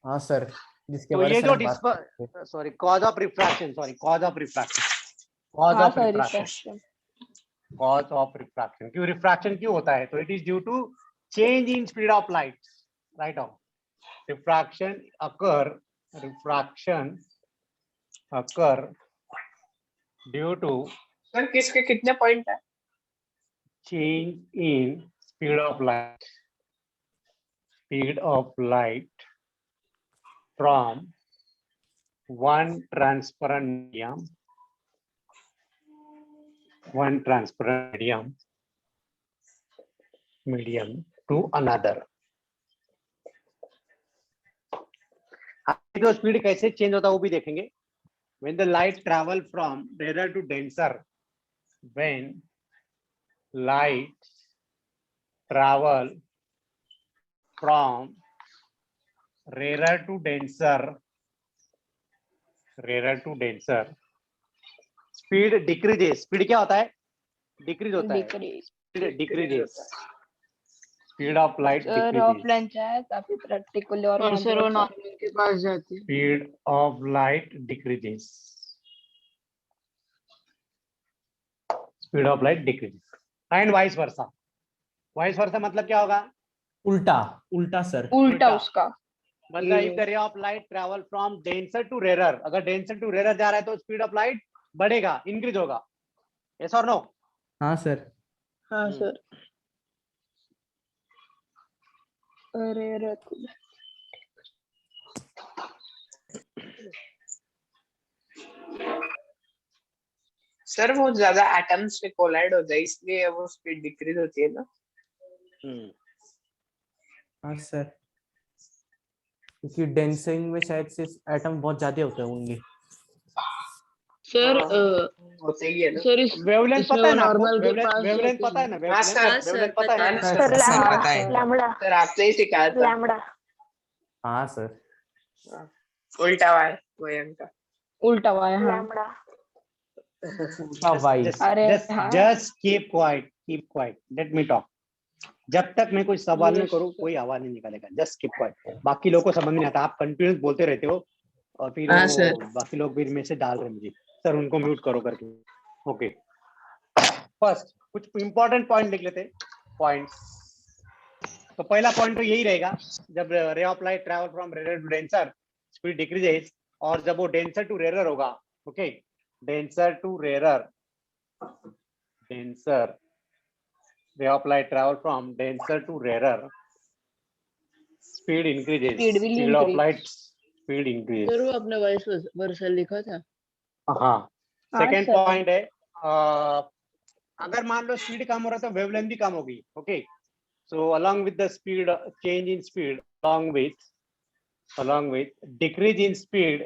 हाँ सर, जिसके तो बारे ये में जो सर बात करते हैं। Sorry cause of refraction, sorry cause of refraction, cause हाँ of sir refraction, refraction. Cause of refraction. क्यों रिफ्रैक्शन क्यों होता है, तो it is due to change in speed of light, right of refraction occur, refraction occur due to sir किसके कितने point है? change in speed of light, speed of light from one transparent medium to another. तो speed कैसे change होता है वो भी देखेंगे। when the light travel from rarer to denser, when light travel from rarer to denser, speed decreases। Speed क्या होता है, डिक्रीज होता है, decrease. speed decreases, speed of light sir of decreases, length है काफी प्रैक्टिकल और और सर वो complex है। नॉर्मल के पास जाती है। speed of light decreases, speed of light decreases and vice versa। vice versa मतलब क्या होगा, उल्टा, उल्टा सर। उल्टा उसका। मतलब if the ray of light travel from denser to rarer, अगर denser to rarer जा रहा है तो स्पीड ऑफ लाइट बढ़ेगा, इंक्रीज होगा। yes or no? हाँ सर। हाँ सर। अरे सर वो ज्यादा एटम्स में कोलाइड हो जाए इसलिए वो स्पीड डिक्रीज होती है ना। हाँ सर, क्योंकि डेंसिंग में शायद से एटम बहुत ज्यादा होते हैं उनके। सर होते ही है ना। सर इस वेवलेंथ इसमें पता है वो ना आपको, नॉर्मल के पास वेवलेंथ जाती पता है ना, हाँ सर, वेवलेंथ पता है ना। सर, सर पता है। लैम्बडा, सर आपने ही सिखाया था। लैम्बडा। हाँ सर। उल्टा हुआ है वयम का। उल्टा हुआ है। हाँ लैम्बडा। उल्टा वाई। अरे हाँ। just keep quiet, let me talk। जब तक मैं कोई सवाल नहीं करूँ कोई आवाज नहीं निकालेगा, जस्ट कीप क्वाइट। बाकी लोगों को समझ नहीं आता, आप कंटिन्यूस बोलते रहते हो और फिर हाँ, वो सर। बाकी लोग भी मैसेज डाल रहे हैं मुझे, सर उनको म्यूट करो करके। ओके, फर्स्ट कुछ इंपॉर्टेंट पॉइंट लिख लेते पॉइंट्स। तो पहला पॉइंट तो यही रहेगा, जब ray of light travel from rare to denser speed decreases, और जब वो डेंसर टू रेयर होगा, okay, denser to rare, denser ray of light travel from denser to rarer, speed increases, Speed will speed of increase. light speed increases। Sir वो अपने vice versa लिखा था। हाँ, second sir. Point है, अगर मान लो speed कम हो रहा है तो वेवलेंथ भी कम होगी। Okay, so along with the speed change in speed, along with decrease in speed,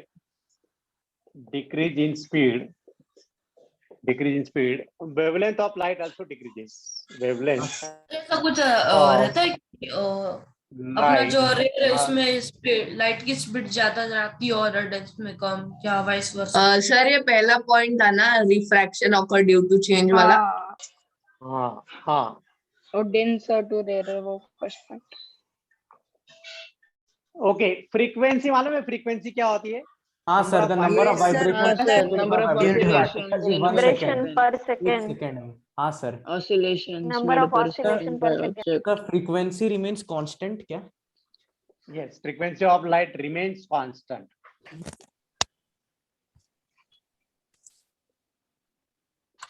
wavelength of light also decreases, wavelength ऐसा कुछ रहता है कि अपना जो रेट है उसमें लाइट की स्पीड ज्यादा जाती है और डेंस में कम, क्या वाइस वर्सा? सर ये पहला पॉइंट था ना, refraction occur due to change वाला। हाँ और डेंसर टू रेयर वो फर्स्ट पॉइंट। ओके, फ्रीक्वेंसी मालूम है फ्रीक्वेंसी क्या होती है? हाँ sir, the number of Yes, sir. Vibration number of vibration per second, second में। हाँ sir. Oscillation number of oscillation per second. the frequency remains constant क्या? Yes, frequency of light remains constant.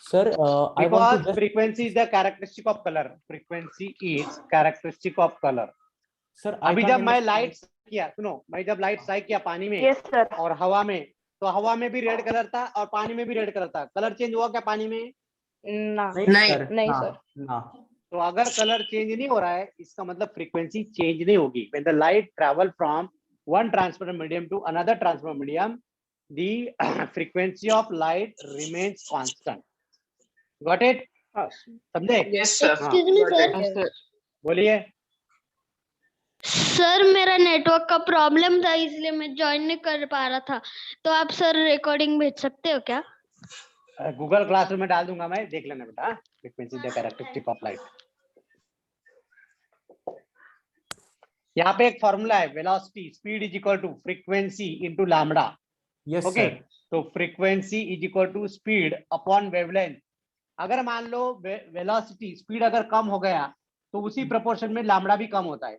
Sir, I want to Because just frequency is the characteristic of color. Frequency is characteristic of color. sir, अभी जब मैं light किया, सुनो, मैं जब light साइक किया पानी में यस सर। और हवा में, तो हवा में भी रेड कलर था और पानी में भी रेड कलर था। कलर चेंज हुआ क्या पानी में? ना नहीं, सर, नहीं, ना, सर। ना। तो अगर कलर चेंज नहीं हो रहा है, इसका मतलब फ्रीक्वेंसी चेंज नहीं होगी। When the light travel from one transparent medium to another transparent medium, the frequency of light remains constant. Got it? हाँ समझे? यस सर हाँ, सर बोलिए। सर मेरा नेटवर्क का प्रॉब्लम था इसलिए मैं ज्वाइन नहीं कर पा रहा था, तो आप सर रिकॉर्डिंग भेज सकते हो क्या? गूगल क्लासरूम में डाल दूंगा मैं, देख लेना बेटा। Frequency the characteristic of light. यहाँ पे एक फॉर्मूला है, velocity speed is equal to frequency into lambda. Yes okay, sir. तो frequency is equal to speed upon wavelength. अगर मान लो वेलोसिटी स्पीड अगर कम हो गया तो उसी प्रोपोर्शन में लैम्बडा भी कम होता है,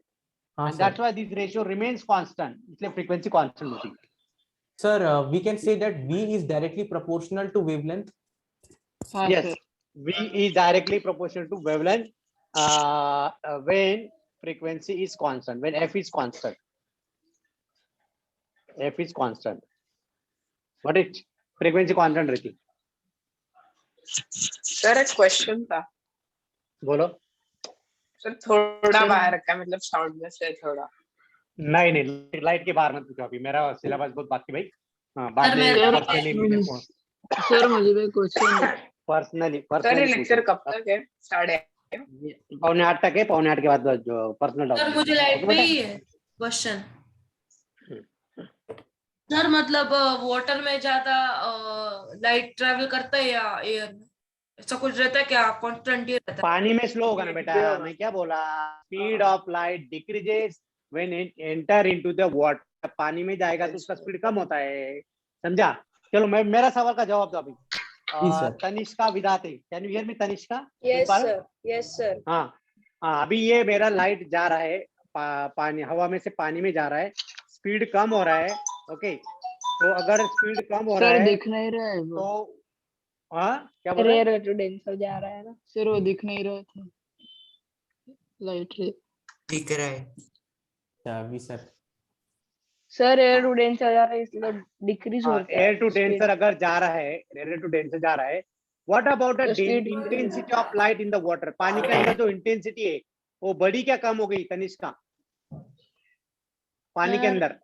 हाँ and that's sir. Why this ratio remains constant, इसलिए फ्रीक्वेंसी कांस्टेंट होती है। Sir, we can say that V is directly proportional to wavelength. Yes, V is directly proportional to wavelength when frequency is constant, when F is constant. F is constant. What is frequency constant रहती? Sir एक question था बोलो। Sir, थोड़ा बाहर रखा, मतलब sound में से थोड़ा। नहीं नहीं, लाइट के बाहर मत पूछो, अभी मेरा सिलेबस बहुत बाकी भाई। हाँ, बाद सर, में मेरा भी पर्सनली सर मुझे भी क्वेश्चन पर्सनली सर ये लेक्चर पर्सनली कब तक है? 8:30? 7:45 तक है, 7:45 के बाद जो पर्सनल सर मुझे लाइट पे ही है क्वेश्चन। सर मतलब वाटर में ज्यादा लाइट ट्रैवल करता है या एयर में, ऐसा कुछ रहता है क्या? कांस्टेंट ही रहता है? पानी में स्लो होगा ना बेटा, मैं क्या बोला, speed of light decreases when it enter into the water. पानी में जाएगा तो उसका स्पीड कम होता है, समझा? चलो मैं मेरा सवाल का जवाब दो अभी। sir. Tanishka Vidate, can you hear me Tanishka? Yes sir हाँ हाँ, अभी ये मेरा लाइट जा रहा है, पानी हवा में से पानी में जा रहा है, स्पीड कम हो रहा है। ओके, तो अगर स्पीड कम हो रहा सर है दिख नहीं रहा है वो। तो हाँ क्या बोल रहे हैं? रेयर टू डेंसर जा रहा है ना सर वो दिख नहीं रहा था लाइट रे। दिख रहा है। V sir. Sir rare to denser जा रहा है इसलिए डिक्रीज हो रहा है एयर टू डेंसर अगर जा रहा है, एयर टू डेंसर जा रहा है, व्हाट अबाउट द तो speed- intensity of light in the water? पानी के अंदर जो इंटेंसिटी है वो बड़ी क्या कम हो गई तनिष्का? पानी के सर, अंदर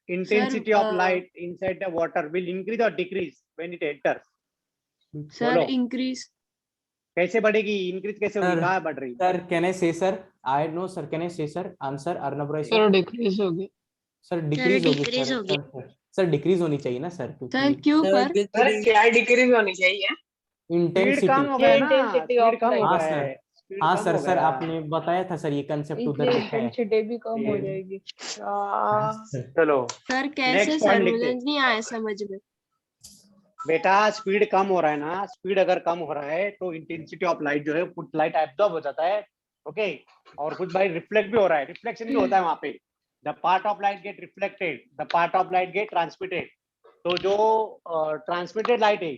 intensity of light inside the water will increase or decrease when it enters? Sir बोलो। इंक्रीज कैसे बढ़ेगी? इंक्रीज कैसे होगी? Sir, कहाँ बढ़ रही? Sir, can I say sir? I know sir. Can I say sir? Answer Arnab Roy sir. Sir decrease हो गई। Sir decrease होगी decrease sir. होगी। Sir decrease होनी चाहिए ना सर, सर क्योंकि क्यों सर, पर सर क्या डिक्रीज होनी चाहिए? Speed intensity. कम हो गया ना, intensity of स्पीड कम हो हाँ गया सर। है, speed हाँ कम सर हो सर गया। आपने बताया था सर, ये कंसेप्ट उधर इसलिए लिखा है। इंटेंसिटी भी कम हो ये- जाएगी। चलो सर Next point लिखते हैं। नहीं आया समझ में। बेटा स्पीड कम हो रहा है ना, स्पीड अगर कम हो रहा है तो इंटेंसिटी ऑफ लाइट जो है, कुछ लाइट एब्जॉर्ब हो जाता है, ओके, और कुछ लाइट रिफ्लेक्ट भी हो रहा है, रिफ्लेक्शन भी होता है वहां पे। The part of light get reflected, the part of light get transmitted. तो जो ट्रांसमिटेड लाइट है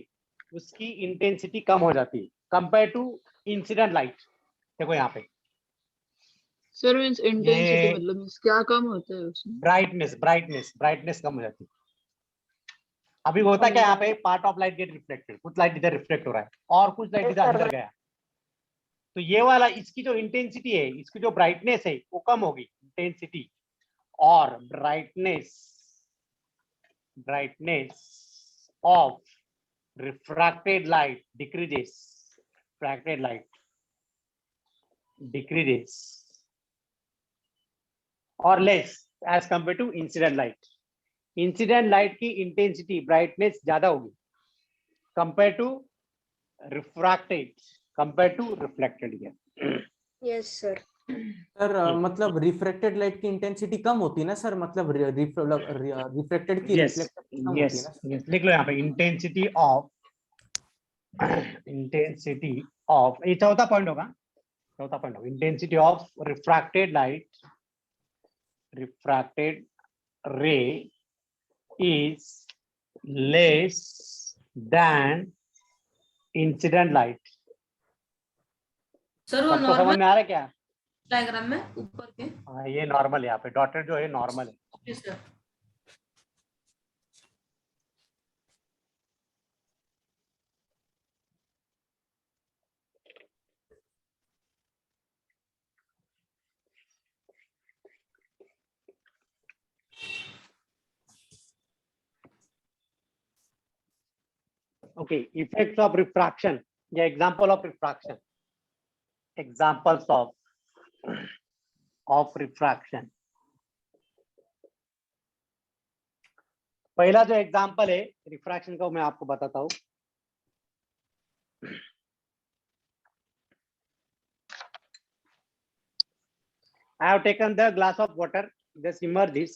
उसकी इंटेंसिटी कम हो जाती है कंपेयर टू इंसिडेंट लाइट। देखो यहाँ पे सर मींस इंटेंसिटी ये- मतलब means क्या कम होता है उसमें? ब्राइटनेस कम हो जाती है। अभी होता क्या यहाँ पे, part of light get reflected, कुछ लाइट इधर रिफ्लेक्ट हो रहा है और कुछ लाइट इधर अंदर गया, तो ये वाला इसकी जो इंटेंसिटी है, इसकी जो ब्राइटनेस है वो कम होगी, इंटेंसिटी और brightness of refracted light decreases, refracted light decreases और less as compare to incident light. Incident light की इंटेंसिटी ब्राइटनेस ज्यादा होगी compare to reflected. Yes sir sir मतलब रिफ्रैक्टेड लाइट की इंटेंसिटी कम होती है ना सर, मतलब रिफ्रैक्टेड की यस रिफ्लेक्टेड कम होती है यस ना सर? यस, लिख लो यहाँ पे इंटेंसिटी ऑफ ये चौथा पॉइंट होगा, इंटेंसिटी ऑफ रिफ्रैक्टेड रे is less than incident light। Sir वो सबको समझ नॉर्मल में आ रहा है क्या? डायग्राम में ऊपर के? हाँ ये नॉर्मल है, यहाँ पे डॉटेड जो है नॉर्मल है। Okay sir. Okay, effects of refraction. Yeah, example of refraction. Examples of refraction. पहला जो एग्जांपल है रिफ्रैक्शन का वो मैं आपको बताता हूँ. I have taken the glass of water. Just immerse this.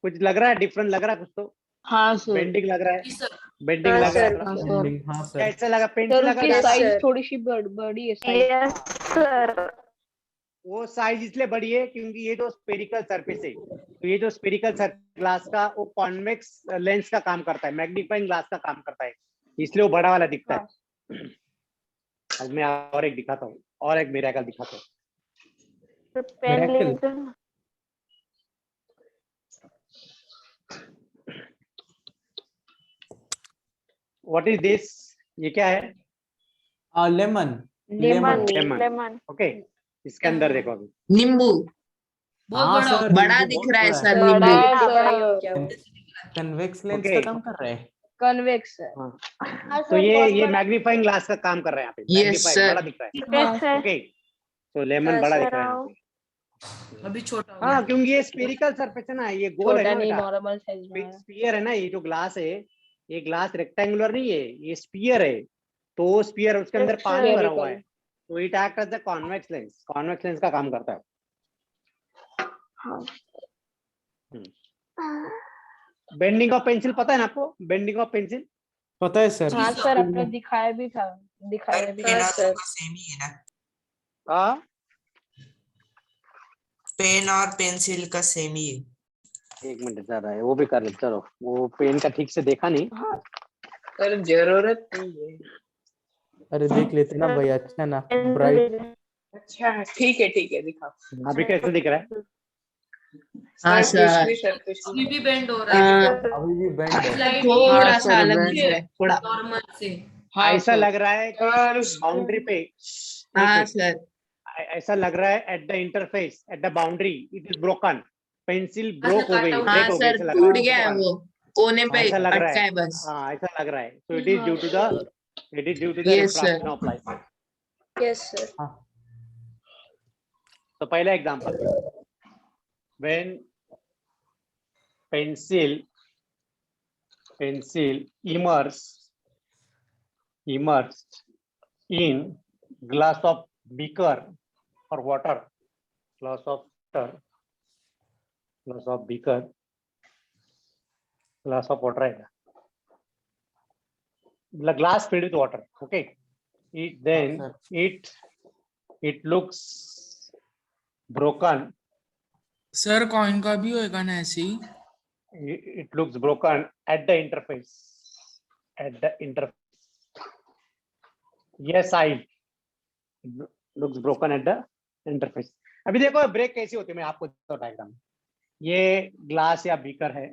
कुछ लग रहा है डिफरेंट लग रहा है कुछ तो हाँ सर। बेंडिंग लग रहा है जी सर। बेंडिंग हाँ लग रहा सर। है हाँ सर। हाँ सर कैसे लगा पेंसिल सर लगा उसकी Yes, साइज sir. थोड़ी सी बड़ी है साइज। यस सर वो साइज इसलिए बड़ी है क्योंकि ये जो स्पेरिकल सरफेस है तो ये जो स्पेरिकल ग्लास का वो कॉन्वेक्स लेंस का काम करता है मैग्नीफाइंग ग्लास का काम करता है इसलिए वो बड़ा वाला दिखता है. अब मैं और एक दिखाता हूँ और एक मिरेकल दिखाता हूँ. Pen Miracle. लीजिए ना. व्हाट इज दिस ये क्या है lemon lemon. Lemon. Lemon okay इसके अंदर देखो अभी नींबू बहुत हाँ बड़ा सर, होगा। बड़ा नींबू दिख बहुत रहा है बड़ा सर बड़ा नींबू। है बड़ा ही हो सर। गया वो। Convex lens Okay. का काम कर रहा है. कन्वेक्स है। हाँ. हाँ तो सर ये बहुत ये बड़ा. मैग्नीफाइंग ग्लास का काम कर रहा है यहाँ पे Yes, मैग्नीफाइंग sir. बड़ा दिख रहा है. यस सर ओके तो लेमन हाँ, बड़ा sir. दिख रहा है यहाँ पे. अभी छोटा हो हाँ गया। क्योंकि ये स्पेरिकल सरफेस है ना ये गोल है छोटा ना नहीं बेटा नॉर्मल साइज में है। स्फीयर है ना ये जो ग्लास है ये ग्लास रेक्टेंगुलर नहीं है ये स्फीयर है तो स्फीयर उसके अंदर Yes, पानी sir. भरा हुआ है तो it act as the convex lens का काम करता है. बेंडिंग ऑफ पेंसिल पता है ना आपको बेंडिंग ऑफ पेंसिल पता है सर. हाँ सर. सर आपने दिखाया भी था। दिखाया सर भी पेन था। और sir. का सेम ही है ना हाँ पेन और पेंसिल का सेम ही है 1 मिनट ज्यादा है वो भी कर ले चलो वो पेन का ठीक से देखा नहीं. सर जरूरत नहीं है। अरे देख लेते ना भाई अच्छा ना ब्राइट. अच्छा ठीक है दिखाओ। अभी कैसे दिख रहा है हाँ सर सर। कुछ भी सर कुछ अभी भी। भी बेंड हो रहा है। अभी भी बेंड है. स्लाइड थोड़ा हाँ, सा sir, अलग bend दिख रहा है थोड़ा। नॉर्मल से। हाँ ऐसा सर। लग रहा है कि सर बाउंड्री पे हाँ सर। ऐसा लग रहा है eight the interface at the boundary it is broken pencil broke हो गई cut out ब्रेक हाँ हो गई सर ऐसा लग टूट रहा गया है है वो कोने पे ऐसा लग रहा अटका है है बस। हाँ ऐसा लग रहा है so it is due to the Yes, sir. Refraction of light. Yes, sir. तो पहला example when pencil immersed in glass of beaker or water glass of beaker glass of water है the glass filled with water okay it then sir. it looks broken sir coin का भी होएगा ना ऐसे ही it looks broken at the interface yes I looks broken at the interface. अभी देखो break कैसी होती है मैं आपको डायग्राम ये ग्लास या बीकर है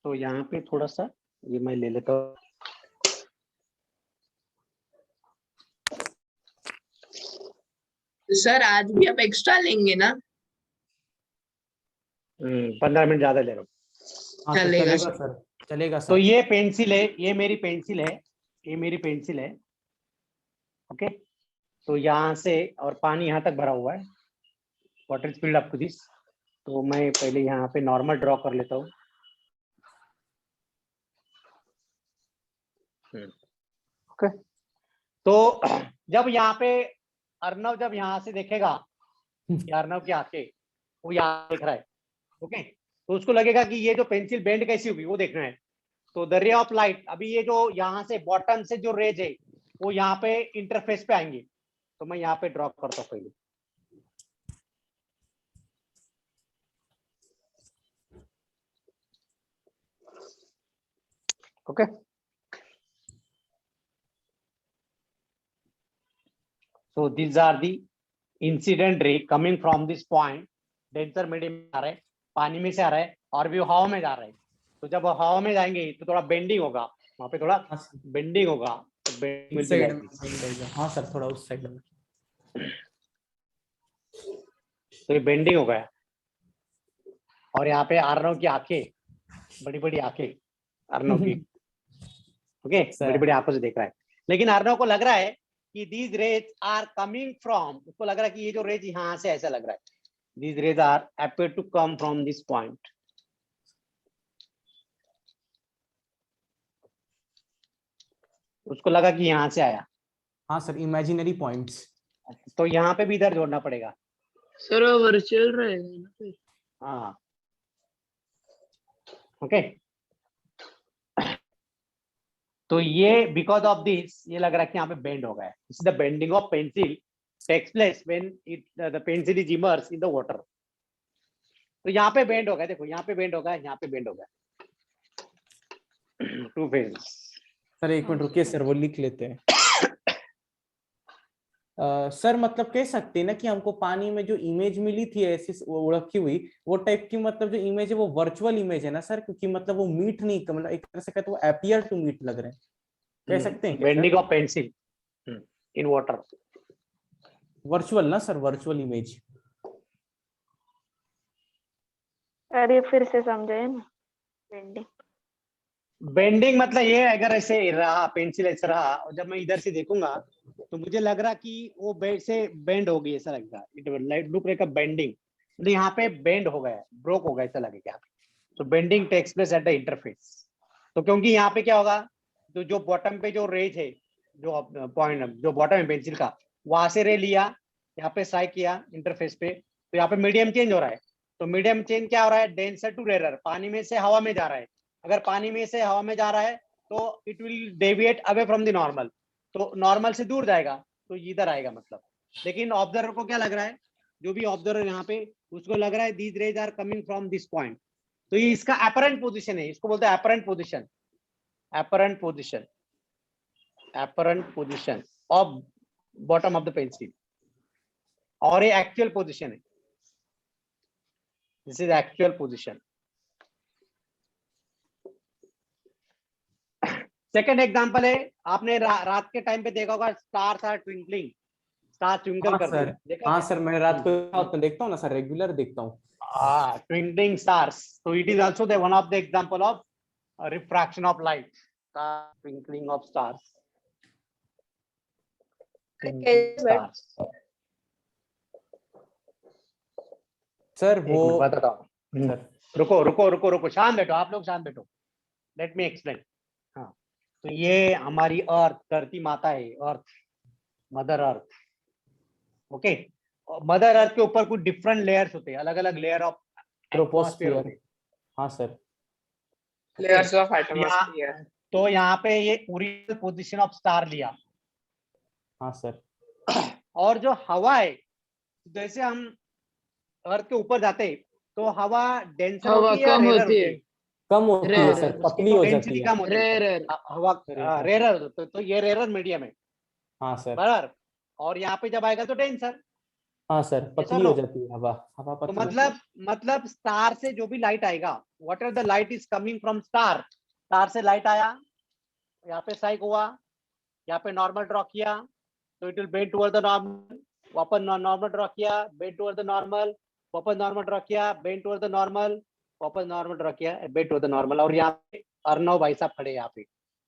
तो यहाँ पे थोड़ा सा ये मैं ले लेता हूँ सर आज भी आप एक्स्ट्रा लेंगे ना? 15 मिनट ज्यादा ले रहा हूँ. हाँ, तो चलेगा चलेगा सर चलेगा तो सर. ये पेंसिल है ये मेरी पेंसिल है ये मेरी पेंसिल है ओके तो यहाँ से और पानी यहाँ तक भरा हुआ है water speed up to this तो मैं पहले यहाँ पे नॉर्मल ड्रॉ कर लेता हूँ ओके तो जब यहाँ पे अर्नव जब यहाँ से देखेगा ये अर्नव की आंखें वो यहाँ देख रहा है ओके तो उसको लगेगा कि ये जो पेंसिल बेंड कैसी होगी वो देखना है तो द रे ऑफ लाइट अभी ये जो यहाँ से बॉटम से जो रेज है वो यहाँ पे इंटरफेस पे आएंगे तो मैं यहाँ पे ड्रॉ करता हूँ पहले okay so these are the incident ray coming from this point denser medium में आ रहा है पानी में से आ रहा है और भी हवा में जा रहा है तो जब हवा में जाएंगे तो थोड़ा बेंडिंग होगा वहां पे थोड़ा बेंडिंग होगा तो बेंडिंग इस साइड हाँ सर थोड़ा उस साइड में तो ये बेंडिंग हो गया, और यहाँ पे अर्नव की आंखें, बड़ी बड़ी आंखें अर्नव की, ओके, बड़ी बड़ी आंखों से देख रहा है। लेकिन अर्नव को लग रहा है कि these rays are coming from, उसको लग रहा है कि ये जो रेज यहाँ से ऐसा लग रहा है, these rays are appear to come from this point. उसको लगा कि यहाँ से आया। हाँ सर, इमेजिनरी पॉइंट्स। तो यहाँ पे भी इधर जोड़ना पड़ेगा। सर वो वर्चुअल रहेगा ना फिर। हाँ, ओके। तो ये बिकॉज ऑफ दिस ये लग रहा है कि यहाँ पे बेंड हो गया है। This is the bending of pencil takes place when it the pencil is immerse in the water. तो यहाँ पे बेंड हो गया, देखो यहाँ पे बेंड हो गया, यहाँ पे बेंड हो गया, टू फेज। सर एक मिनट रुकिए सर, वो लिख लेते हैं। सर मतलब कह सकते हैं ना कि हमको पानी में जो इमेज मिली थी ऐसी उड़ती हुई, वो टाइप की मतलब जो इमेज है वो वर्चुअल इमेज है ना सर, क्योंकि मतलब वो मीट नहीं, मतलब एक तरह से कहते वो अपीयर टू मीट लग रहे हैं, कह सकते हैं bending of pencil in water, virtual ना सर, वर्चुअल इमेज। अरे फिर से समझाए ना बेंडिंग। बेंडिंग मतलब ये अगर ऐसे रहा, पेंसिल ऐसे रहा, और जब मैं इधर से देखूंगा तो मुझे लग रहा कि वो बेंड से बेंड हो गई, ऐसा लग रहा, it look like a bending, मतलब यहाँ पे बेंड हो गया, ब्रोक हो गया, ऐसा लगेगा। तो bending takes place at the interface. तो क्योंकि यहाँ पे क्या होगा, तो जो बॉटम पे जो रेज है, जो पॉइंट जो बॉटम है पेंसिल का, वहां से रे लिया, यहाँ पे साई किया इंटरफेस पे, तो यहाँ पे मीडियम चेंज हो रहा है। तो मीडियम चेंज क्या हो रहा है, डेंसर टू रेरर, पानी में से हवा में जा रहा है। अगर पानी में से हवा में जा रहा है तो it will deviate away from the normal, तो नॉर्मल से दूर जाएगा, तो इधर आएगा मतलब। लेकिन ऑब्जर्वर को क्या लग रहा है, जो भी ऑब्जर्वर यहाँ पे, उसको लग रहा है these rays are coming from this point. तो ये इसका अपरेंट पोजीशन है, इसको बोलते हैं apparent position, apparent position, apparent position of bottom of the pencil. और ये एक्चुअल पोजीशन है, this is actual position. Second example है, आपने रात के टाइम पे देखा होगा, stars are twinkling, star twinkle करते हैं, देखा? हाँ सर, मैं रात को देखता हूँ ना सर, रेगुलर देखता हूँ। ट्विंकलिंग स्टार्स, तो it is also the one of the example of refraction of light, star twinkling of stars, stars. Sir वो बताता हूँ, रुको रुको रुको रुको, शांत बैठो, आप लोग शांत बैठो, लेट मी एक्सप्लेन। हाँ, तो ये हमारी अर्थ, धरती माता है, earth, mother earth, okay. Mother earth के ऊपर कुछ डिफरेंट लेयर्स होते हैं, अलग अलग लेयर ऑफ ट्रोपोस्फियर। हाँ सर, लेयर्स ऑफ एटमॉस्फेयर। तो यहाँ पे ये ओरिजिनल पोजीशन ऑफ स्टार लिया। हाँ सर। और जो हवा है, जैसे हम अर्थ के ऊपर जाते हैं तो हवा डेंसर होती है या रेरर होती है? कम होती है सर, पतली हो जाती है, रेरर हवा, रेरर, तो ये रेरर मीडियम है। हाँ सर, बराबर। और यहाँ पे जब आएगा तो डेंसर। हाँ सर, पतली हो जाती है हवा, हवा तो पतली। मतलब स्टार से जो भी लाइट आएगा, what ever the light is coming from star, star से लाइट आया, यहाँ पे साइक हुआ, यहाँ पे नॉर्मल ड्रॉ किया, तो it will bend toward the normal, वापस नॉर्मल ड्रॉ किया, बेंड टुवर्ड द नॉर्मल, वापस नॉर्मल ड्रॉ किया, बेंड टुवर्ड द नॉर्मल, वापस नॉर्मल ड्रॉ किया, बेंड टुवर्ड द नॉर्मल। और यहाँ पे अर्नव भाई साहब खड़े यहाँ पे,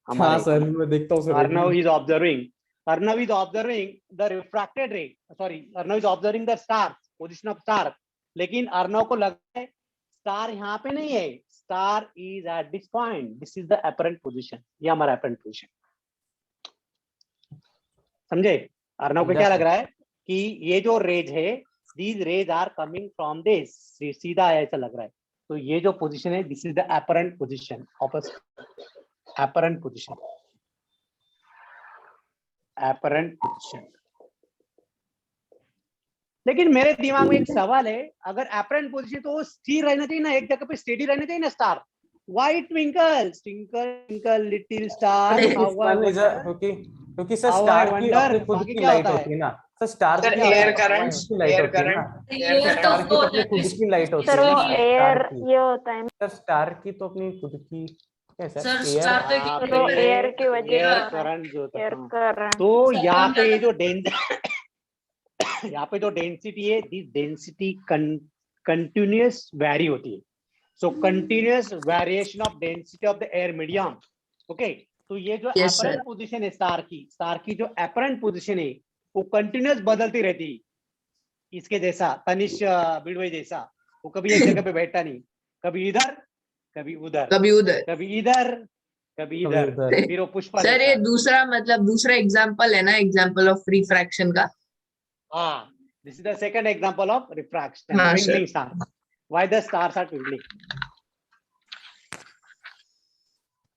हाँ सर, मैं देखता हूँ sir. Arnav is observing, Arnav is observing the refracted ray. Sorry, Arnav is observing the star, position of star. लेकिन अर्नव को लगता है स्टार यहाँ पे नहीं है, star is at this point, this is the apparent position, ये हमारा अपरेंट पोजीशन। समझे? अर्नव को क्या लग रहा है कि ये जो रेज है, these rays are coming from this, सीधा ऐसा लग रहा है। तो ये जो पोजीशन है, this is the apparent position of apparent position, apparent position. लेकिन मेरे दिमाग में एक सवाल है, अगर अपरेंट पोजीशन तो स्थिर रहना चाहिए ना, एक जगह पे स्टेडी रहना चाहिए ना star. Why twinkle twinkle twinkle little star, क्योंकि सर स्टार की अपनी खुद की लाइट होती है ना सर, स्टार की एयर करंट, लाइट होती है ना, स्टार की तो अपनी खुद की लाइट होती है सर वो ना, एयर ये होता है सर स्टार की तो अपनी खुद की, सर स्टार तो एयर की वजह एयर से करंट जो होता एयर है। करंट। तो यहाँ पे ये जो डेंजर यहाँ पे जो डेंसिटी है, दिस डेंसिटी कंटिन्यूअस वैरी होती है. So continuous variation of density of the air medium. Okay, तो ये जो Yes, sir. अपरेंट पोजीशन है स्टार की जो अपरेंट पोजीशन है वो कंटिन्यूअस बदलती रहती है. इसके जैसा तनिष बिड़वे जैसा, वो कभी एक जगह पे बैठा नहीं, कभी इधर कभी उधर, कभी उधर. कभी इधर कभी इधर. उधर. फिर वो पुष्पा सर ये जैसा. दूसरा मतलब दूसरा एग्जांपल है ना, एग्जांपल ऑफ रिफ्रैक्शन का. हाँ, this is the second example of refraction. हाँ, Twinkling stars. Why the stars are twinkling?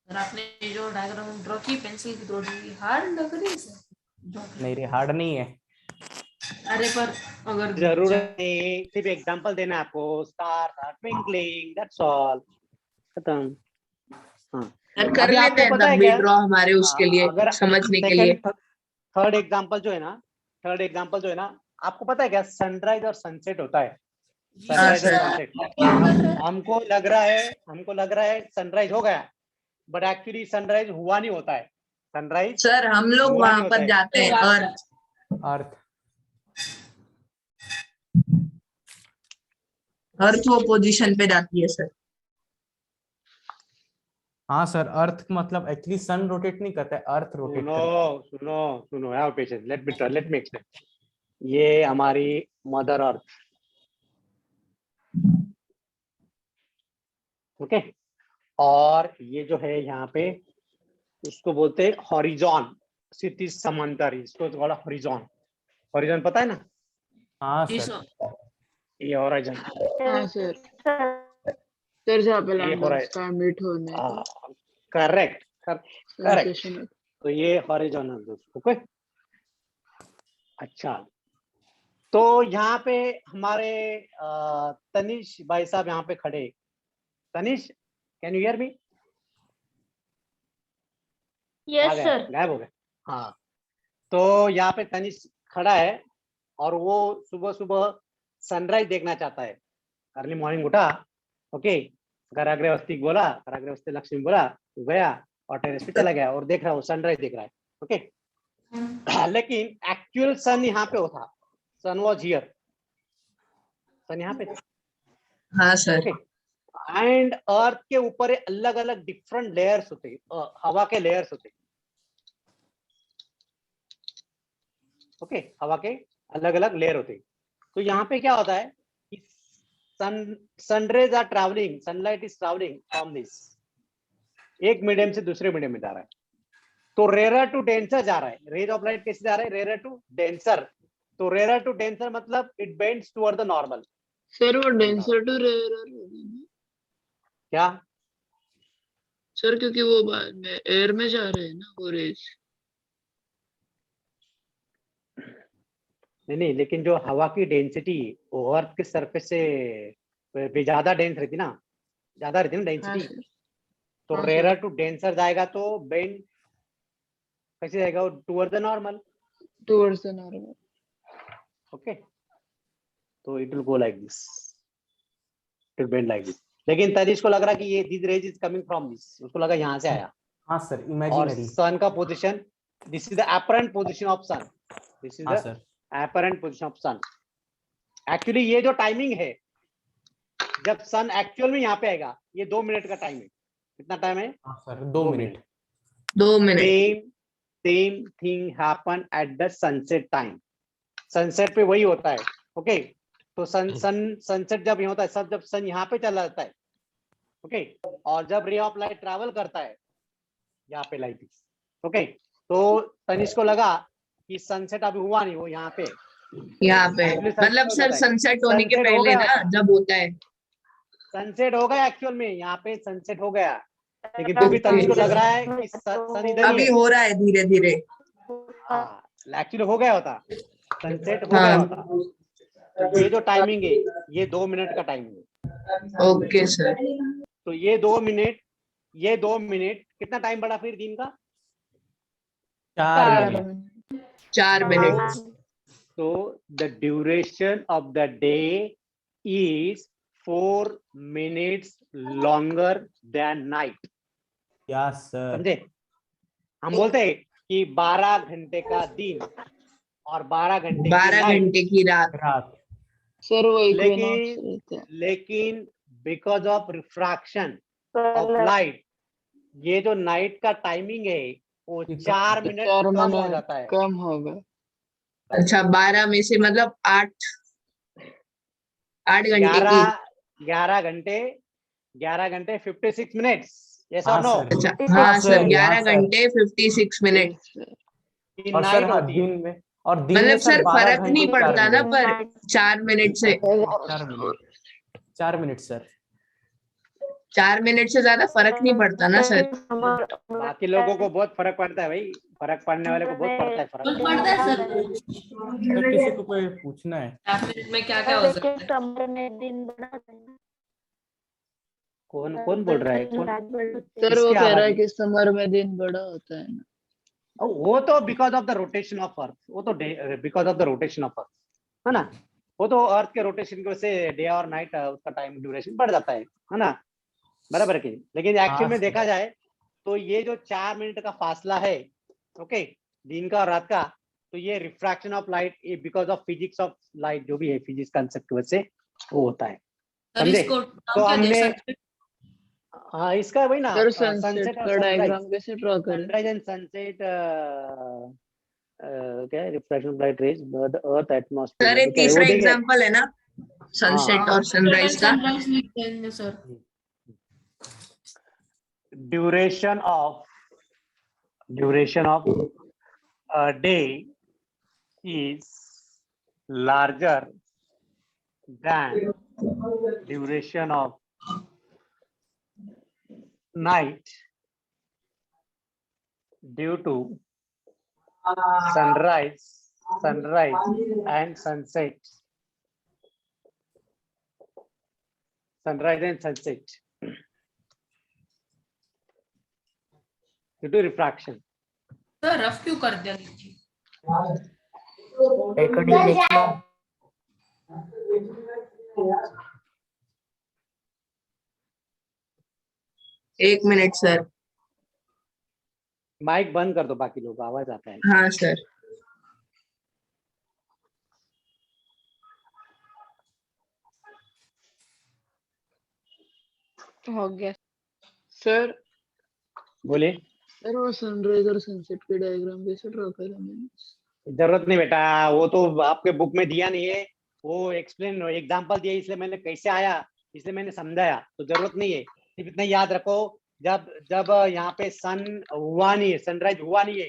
Sir आपने जो डायग्राम ड्रॉ की पेंसिल की थोड़ी हार्ड लग रही है सर. नहीं रे, हार्ड नहीं है. अरे पर अगर जरूरत नहीं, सिर्फ एग्जांपल देना है आपको. Stars are twinkling. That's all. खत्म. हाँ. सर कर अभी लेते आपको हैं पता है तब भी क्या? ड्रॉ हमारे उसके लिए अगर समझने के लिए. थर्ड एग्जांपल जो है ना, आपको पता है क्या सनराइज और सनसेट होता है. सनराइज और sir. सनसेट. हमको लग रहा है सनराइज हो गया, बट एक्चुअली सनराइज हुआ नहीं होता है. सनराइज सर हम लोग हुआ वहां नहीं होता पर है. जाते हैं और अर्थ वो पोजीशन पे जाती है सर. हाँ सर, अर्थ मतलब एक्चुअली सन रोटेट नहीं करता है, अर्थ रोटेट करता है. सुनो have patience. Let me explain. ये हमारी मदर अर्थ. ओके, और ये जो है यहाँ पे उसको बोलते हैं हॉरिजॉन. क्षितिज समांतर, इसको थोड़ा हॉरिजॉन. हॉरिजॉन पता है ना? हाँ ये सर. ये हॉरिजॉन. हाँ सर. सर जहाँ पे ये हो रहा है. स्टार मीट होने करेक्ट. लोकेशन है. तो ये हॉरिजॉनल. ओके, अच्छा. तो यहाँ पे हमारे तनिष भाई साहब यहाँ पे खड़े. Tanish, can you hear me? Yes sir. गायब हो गए. हाँ, तो यहाँ पे तनिष खड़ा है और वो सुबह सुबह सनराइज देखना चाहता है. अर्ली मॉर्निंग उठा. ओके, कराग्रवस्ती बोला, कराग्रवस्ती लक्ष्मी बोला, गया और टेरेस पे चला गया और देख रहा है, वो सनराइज देख रहा है. ओके, लेकिन एक्चुअल सन यहाँ पे था. सन वॉज हियर. सन यहाँ पे था. हाँ सर. ओके, एंड अर्थ के ऊपर अलग अलग डिफरेंट लेयर्स होते, हवा के लेयर्स होते. ओके, हवा के अलग अलग लेयर होते. तो यहाँ पे क्या होता है कि sun rays are travelling, sunlight is travelling from this, एक मीडियम से दूसरे मीडियम में जा रहा है. तो रेयर टू डेंसर जा रहा है. रेज ऑफ लाइट कैसे जा रहा है? Rare to denser. तो रेयर टू डेंसर मतलब it bends toward the normal. Sir वो डेंसर टू रेयर क्या सर? क्योंकि वो बाद में एयर में जा रहे हैं ना वो रेज. नहीं, लेकिन जो हवा की डेंसिटी वो अर्थ के सरफेस से ज्यादा डेंस रहती ना, डेंसिटी. तो रेयर टू डेंसर जाएगा तो बेंड कैसे जाएगा? Toward the normal. ओके, तो it will go like this, it will bend like this. लेकिन तनिष को लग रहा कि ये this rays is coming from this, उसको लगा यहाँ से आया. हाँ सर, और इमेजिनरी. सन का position, this is the apparent position of sun. This is हाँ the sir. Apparent position of sun. Actually ये जो टाइमिंग है, जब सन एक्चुअल में यहाँ पे आएगा, ये 2 मिनट का टाइम है. कितना टाइम है? हाँ sir, 2 minute. 2 minute. Same thing happen at the sunset time. Sunset पे वही होता है. ओके, तो सनसेट जब यहाँ होता है, सब जब सन यहाँ पे चला जाता है. ओके, और जब रे ऑफ लाइट ट्रैवल करता है यहाँ पे लाइट. ओके, तो तनिष को लगा कि सनसेट अभी हुआ नहीं, वो यहाँ पे मतलब सर सनसेट होने के पहले ना जब होता है. सनसेट हो गया एक्चुअल में, यहाँ पे सनसेट हो गया. लेकिन तो भी तनिष को लग रहा है कि सन इधर अभी हो रहा है धीरे धीरे. एक्चुअली हो गया होता, सनसेट हो गया होता. तो ये जो टाइमिंग है, ये 2 मिनट का टाइमिंग है. Okay sir. तो ये 2 मिनट कितना टाइम बढ़ा फिर दिन का? 4 minute. 4 minute. So the duration of the day is 4 minutes longer than night. Yes sir. समझे? हम बोलते हैं कि 12 घंटे का दिन और 12 घंटे की 12 night। घंटे की रात। सर वो लेकिन because of refraction of light, ये जो नाइट का टाइमिंग है वो 4 मिनट कम हो जाता है। कम होगा। अच्छा 12 में से मतलब 8 घंटे की। 11 घंटे 56 मिनट्स। यस और नो? अच्छा हाँ सर 11 घंटे 56 मिनट। और सर हाँ, दिन में और दिन में मतलब सर 12 फर्क नहीं घंटे 4 पड़ता ना, मिनट। पर 4 मिनट से 4 मिनट सर। 4 मिनट से ज्यादा फर्क नहीं पड़ता ना सर। बाकी लोगों को बहुत फर्क पड़ता है भाई, फर्क पड़ने वाले को बहुत पड़ता है फर्क। पड़ता है सर। तो किसी को कोई पूछना है 4 मिनट में क्या क्या हो सकता है? समर में दिन बड़ा होता है ना। कौन कौन बोल रहा है? कौन? सर वो किसकी कह रहा आवाज है है? कि समर में दिन बड़ा होता है ना। वो तो because of the rotation of earth, वो तो because of the rotation of earth है ना। वो तो अर्थ के रोटेशन की वजह से डे और नाइट उसका टाइम ड्यूरेशन बढ़ जाता है ना, बराबर की। लेकिन एक्चुअल में देखा जाए तो ये जो 4 मिनट का फासला है, ओके, दिन का और रात का, तो ये रिफ्रैक्शन ऑफ लाइट, ये because of physics of light, जो भी है फिजिक्स कंसेप्ट की वजह से वो होता है, सर समझे? इसको तो नाम क्या दे हमने सकते हैं? हाँ इसका वही ना, सर सनसेट सनसेट और का डायग्राम कैसे ड्रॉ करें? सनराइज एंड सनसेट, क्या है, refraction of light rays the earth sir atmosphere, एक तीसरा एग्जांपल है ना सनसेट और सनराइज का। सनराइज लिख देंगे sir. duration of a day is larger than duration of night due to sunrise and sunset. Sunrise and sunset due to refraction. Sir rough क्यों कर दिया नीचे? एक मिनट सर। माइक बंद कर दो, बाकी लोग आवाज आता है। हाँ सर। हो गया सर। बोलिए। सर वो सनराइज और सनसेट के डायग्राम कैसे ड्रॉ करें? मैंने जरूरत नहीं बेटा, वो तो आपके बुक में दिया नहीं है, वो एक्सप्लेन एग्जांपल दिया, इसलिए मैंने कैसे आया इसलिए मैंने समझाया, तो जरूरत नहीं है। सिर्फ इतना याद रखो, जब यहाँ पे सन हुआ नहीं है, सनराइज हुआ नहीं है,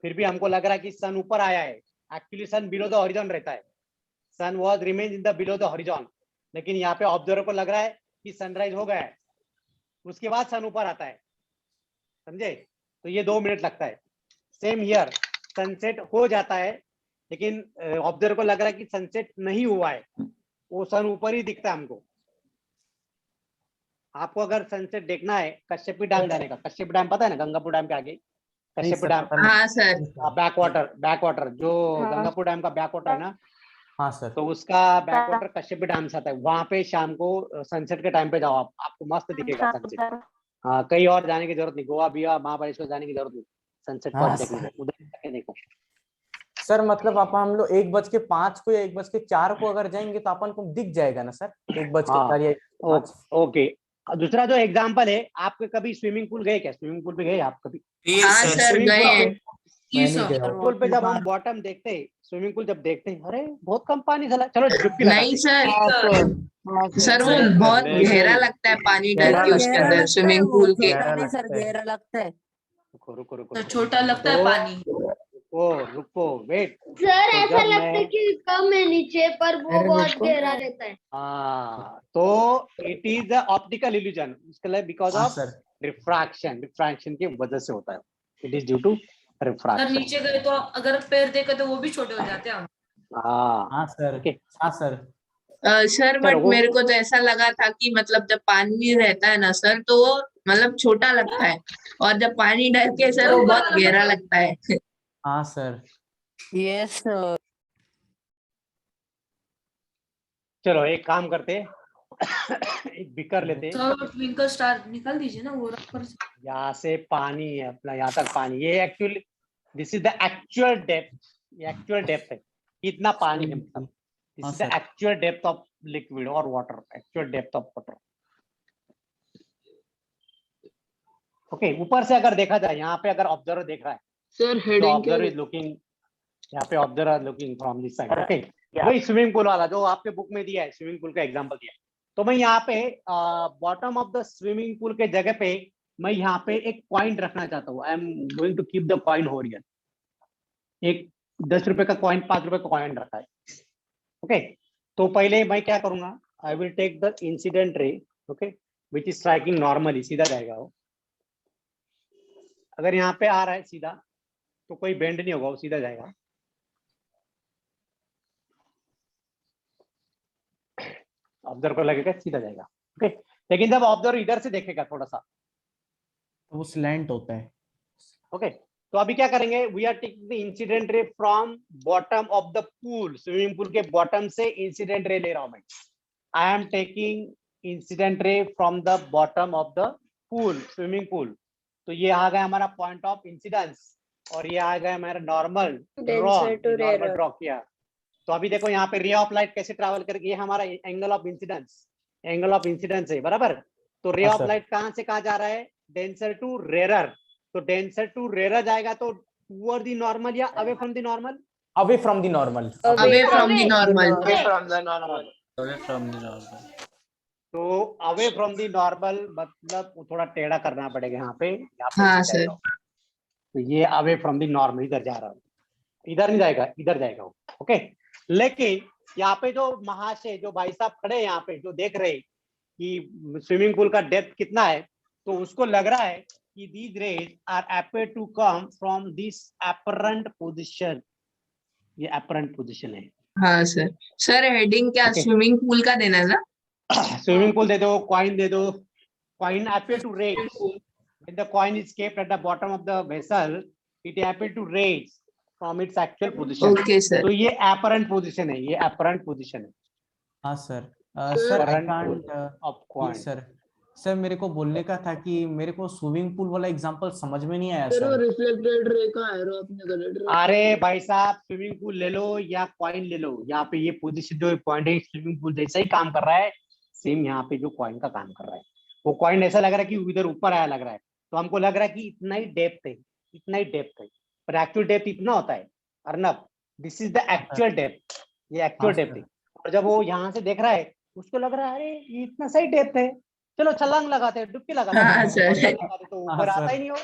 फिर भी हमको लग रहा है कि सन ऊपर आया है, actually sun below the horizon रहता है, sun was remain in the below the horizon, लेकिन यहाँ पे ऑब्जर्वर को लग रहा है कि सनराइज हो गया है, उसके बाद सन ऊपर आता है, समझे? तो ये 2 मिनट लगता है। सेम हियर, सनसेट हो जाता है लेकिन ऑब्जर्वर को लग रहा है कि सनसेट नहीं हुआ है, वो सन ऊपर ही दिखता है हमको। आपको अगर सनसेट देखना है कश्यपी डैम जाने का, कश्यपी डैम पता है ना, गंगापुर डैम के आगे कश्यपी डैम। हाँ सर। बैक वाटर जो गंगापुर डैम का बैक वाटर है ना, हाँ सर। तो उसका बैक वाटर कश्यपी डैम से आता है। वहां पे शाम को सनसेट के टाइम पे जाओ आप, आपको मस्त दिखेगा सनसेट। हाँ, कहीं और जाने की जरूरत नहीं, गोवा बिया महाबलेश्वर जाने की जरूरत नहीं, सनसेट पॉइंट देखने को उधर जाके देखो। सर मतलब हम लोग 1:05 को या 1:04 को अगर जाएंगे तो अपन को दिख जाएगा ना सर, 1:04 या 1:05। ओके। दूसरा जो एग्जांपल है, आपके कभी स्विमिंग पूल गए क्या? स्विमिंग पूल पे गए आप कभी? हाँ सर गए हैं। स्विमिंग पूल पे जब हम बॉटम देखते हैं, स्विमिंग पूल जब देखते हैं, अरे बहुत कम पानी चला, चलो डुबकी लगाते नहीं हैं। सर, सर वो बहुत गहरा लगता है पानी डर के उसके अंदर स्विमिमिंग पूल के। सर गहरा लगता है। रुको, छोटा लगता है पानी। रुको वेट सर ऐसा लगता है कि कम है नीचे, पर वो बहुत गहरा रहता है। हाँ, तो इट इज ऑप्टिकल इल्यूजन, इसके लिए बिकॉज ऑफ रिफ्रैक्शन की वजह से होता है, it is due to refraction. Sir नीचे गए तो अगर पैर देखे तो वो भी छोटे हो जाते हैं। हाँ सर। हाँ सर। सर बट मेरे को तो ऐसा लगा था कि मतलब जब पानी रहता है ना सर, तो वो मतलब छोटा लगता है, और जब पानी डर के सर वो बहुत गहरा लगता है। हाँ सर। Yes sir. चलो एक काम करते, एक बिकर लेते। सर ट्विंकल स्टार निकाल दीजिए ना, वो रख कर। यहाँ से पानी है अपना, यहाँ तक पानी, ये actually this is the actual depth ये एक्चुअल डेप्थ है, कितना पानी है मतलब, दिस हाँ is the sir. Actual depth of liquid और water, actual depth of water. Okay, ऊपर से अगर देखा जाए, यहाँ पे अगर ऑब्जर्वर देख रहा है, सर जो हेडिंग ऑब्जर्वर इज लुकिंग, यहाँ पे observer looking from this side, okay, वही स्विमिंग पूल वाला जो आपके बुक में दिया है, स्विमिंग पूल का एग्जांपल दिया है। तो मैं यहाँ पे bottom of the swimming pool के जगह पे मैं यहाँ पे एक पॉइंट रखना चाहता हूँ। I am going to keep the coin होरियर, एक 10 रुपए का कॉइन, 5 रुपए का कॉइन रखा है। ओके, तो पहले मैं क्या करूंगा, I will take the incident ray, okay, which is striking normally, सीधा जाएगा वो। अगर यहाँ पे आ रहा है सीधा तो कोई बेंड नहीं होगा, वो सीधा जाएगा। ऑब्जर्वर को लगेगा सीधा जाएगा, ओके, लेकिन जब ऑब्जर्वर इधर से देखेगा थोड़ा सा, तो वो स्लैंट होता है। ओके, तो अभी क्या करेंगे, we are taking the incident ray from bottom of the pool, swimming pool के बॉटम से इंसिडेंट रे ले रहा हूं मैं। I am taking incident ray from the bottom of the pool, swimming pool. तो ये आ गया हमारा पॉइंट ऑफ इंसिडेंस, और ये आ गया हमारा नॉर्मल ड्रॉ किया। तो अभी देखो यहाँ पे रे ऑफ लाइट कैसे ट्रैवल करके, ये हमारा angle of incidence, angle of incidence है, बराबर। तो रे हाँ, ऑफ सर। लाइट कहाँ से कहाँ जा रहा है, डेंसर टू रेरर। तो डेंसर टू रेरर जाएगा तो टूवर्ड द नॉर्मल या away from the normal, away from the normal. Away from the normal. Away from the normal. तो अवे फ्रॉम द नॉर्मल मतलब वो थोड़ा टेढ़ा करना पड़ेगा यहाँ पे, यहाँ पे हाँ, ऐसे जाएगा। तो ये अवे फ्रॉम द नॉर्मल इधर जा रहा है, इधर नहीं जाएगा, इधर जाएगा वो, ओके। लेकिन यहाँ पे जो महाशय, जो भाई साहब खड़े यहाँ पे, जो देख रहे कि स्विमिंग पूल का डेप्थ कितना है, तो उसको लग रहा है कि these rays are appear to come from this apparent position, ये apparent position है। हाँ सर। सर हेडिंग क्या Okay. स्विमिंग पूल का देना है ना? स्विमिंग पूल दे दो, कॉइन दे दो, coin appear to raise, when the coin is kept at the bottom of the vessel, it appear to raise from its actual position। Okay sir. तो ये apparent position है, ये apparent position है हाँ sir. Sir I Apparent can't of coin। Sir मेरे को बोलने का था कि मेरे को स्विमिंग पूल वाला एग्जांपल समझ में नहीं आया सर वो सर। रिफ्लेक्टेड रे का एरो अपने गलत अरे भाई साहब, स्विमिंग पूल ले लो या कॉइन ले लो, यहाँ पे ये पोजीशन जो पॉइंट है स्विमिंग पूल जैसा ही काम कर रहा है, सेम यहाँ पे जो कॉइन का काम कर रहा है। वो कॉइन ऐसा लग रहा है कि उधर ऊपर आया लग रहा है, तो हमको लग रहा है कि इतना ही डेप्थ है, इतना ही डेप्थ है, पर एक्चुअल डेप्थ इतना होता है Arnab, this is the actual depth, ये एक्चुअल डेप्थ है। और जब वो यहाँ से देख रहा है, उसको लग रहा है अरे ये इतना सही डेप्थ है, चलो छलांग लगाते हैं, डुबकी लगाते हाँ, हैं, सर। तो ऊपर आता ही नहीं हो,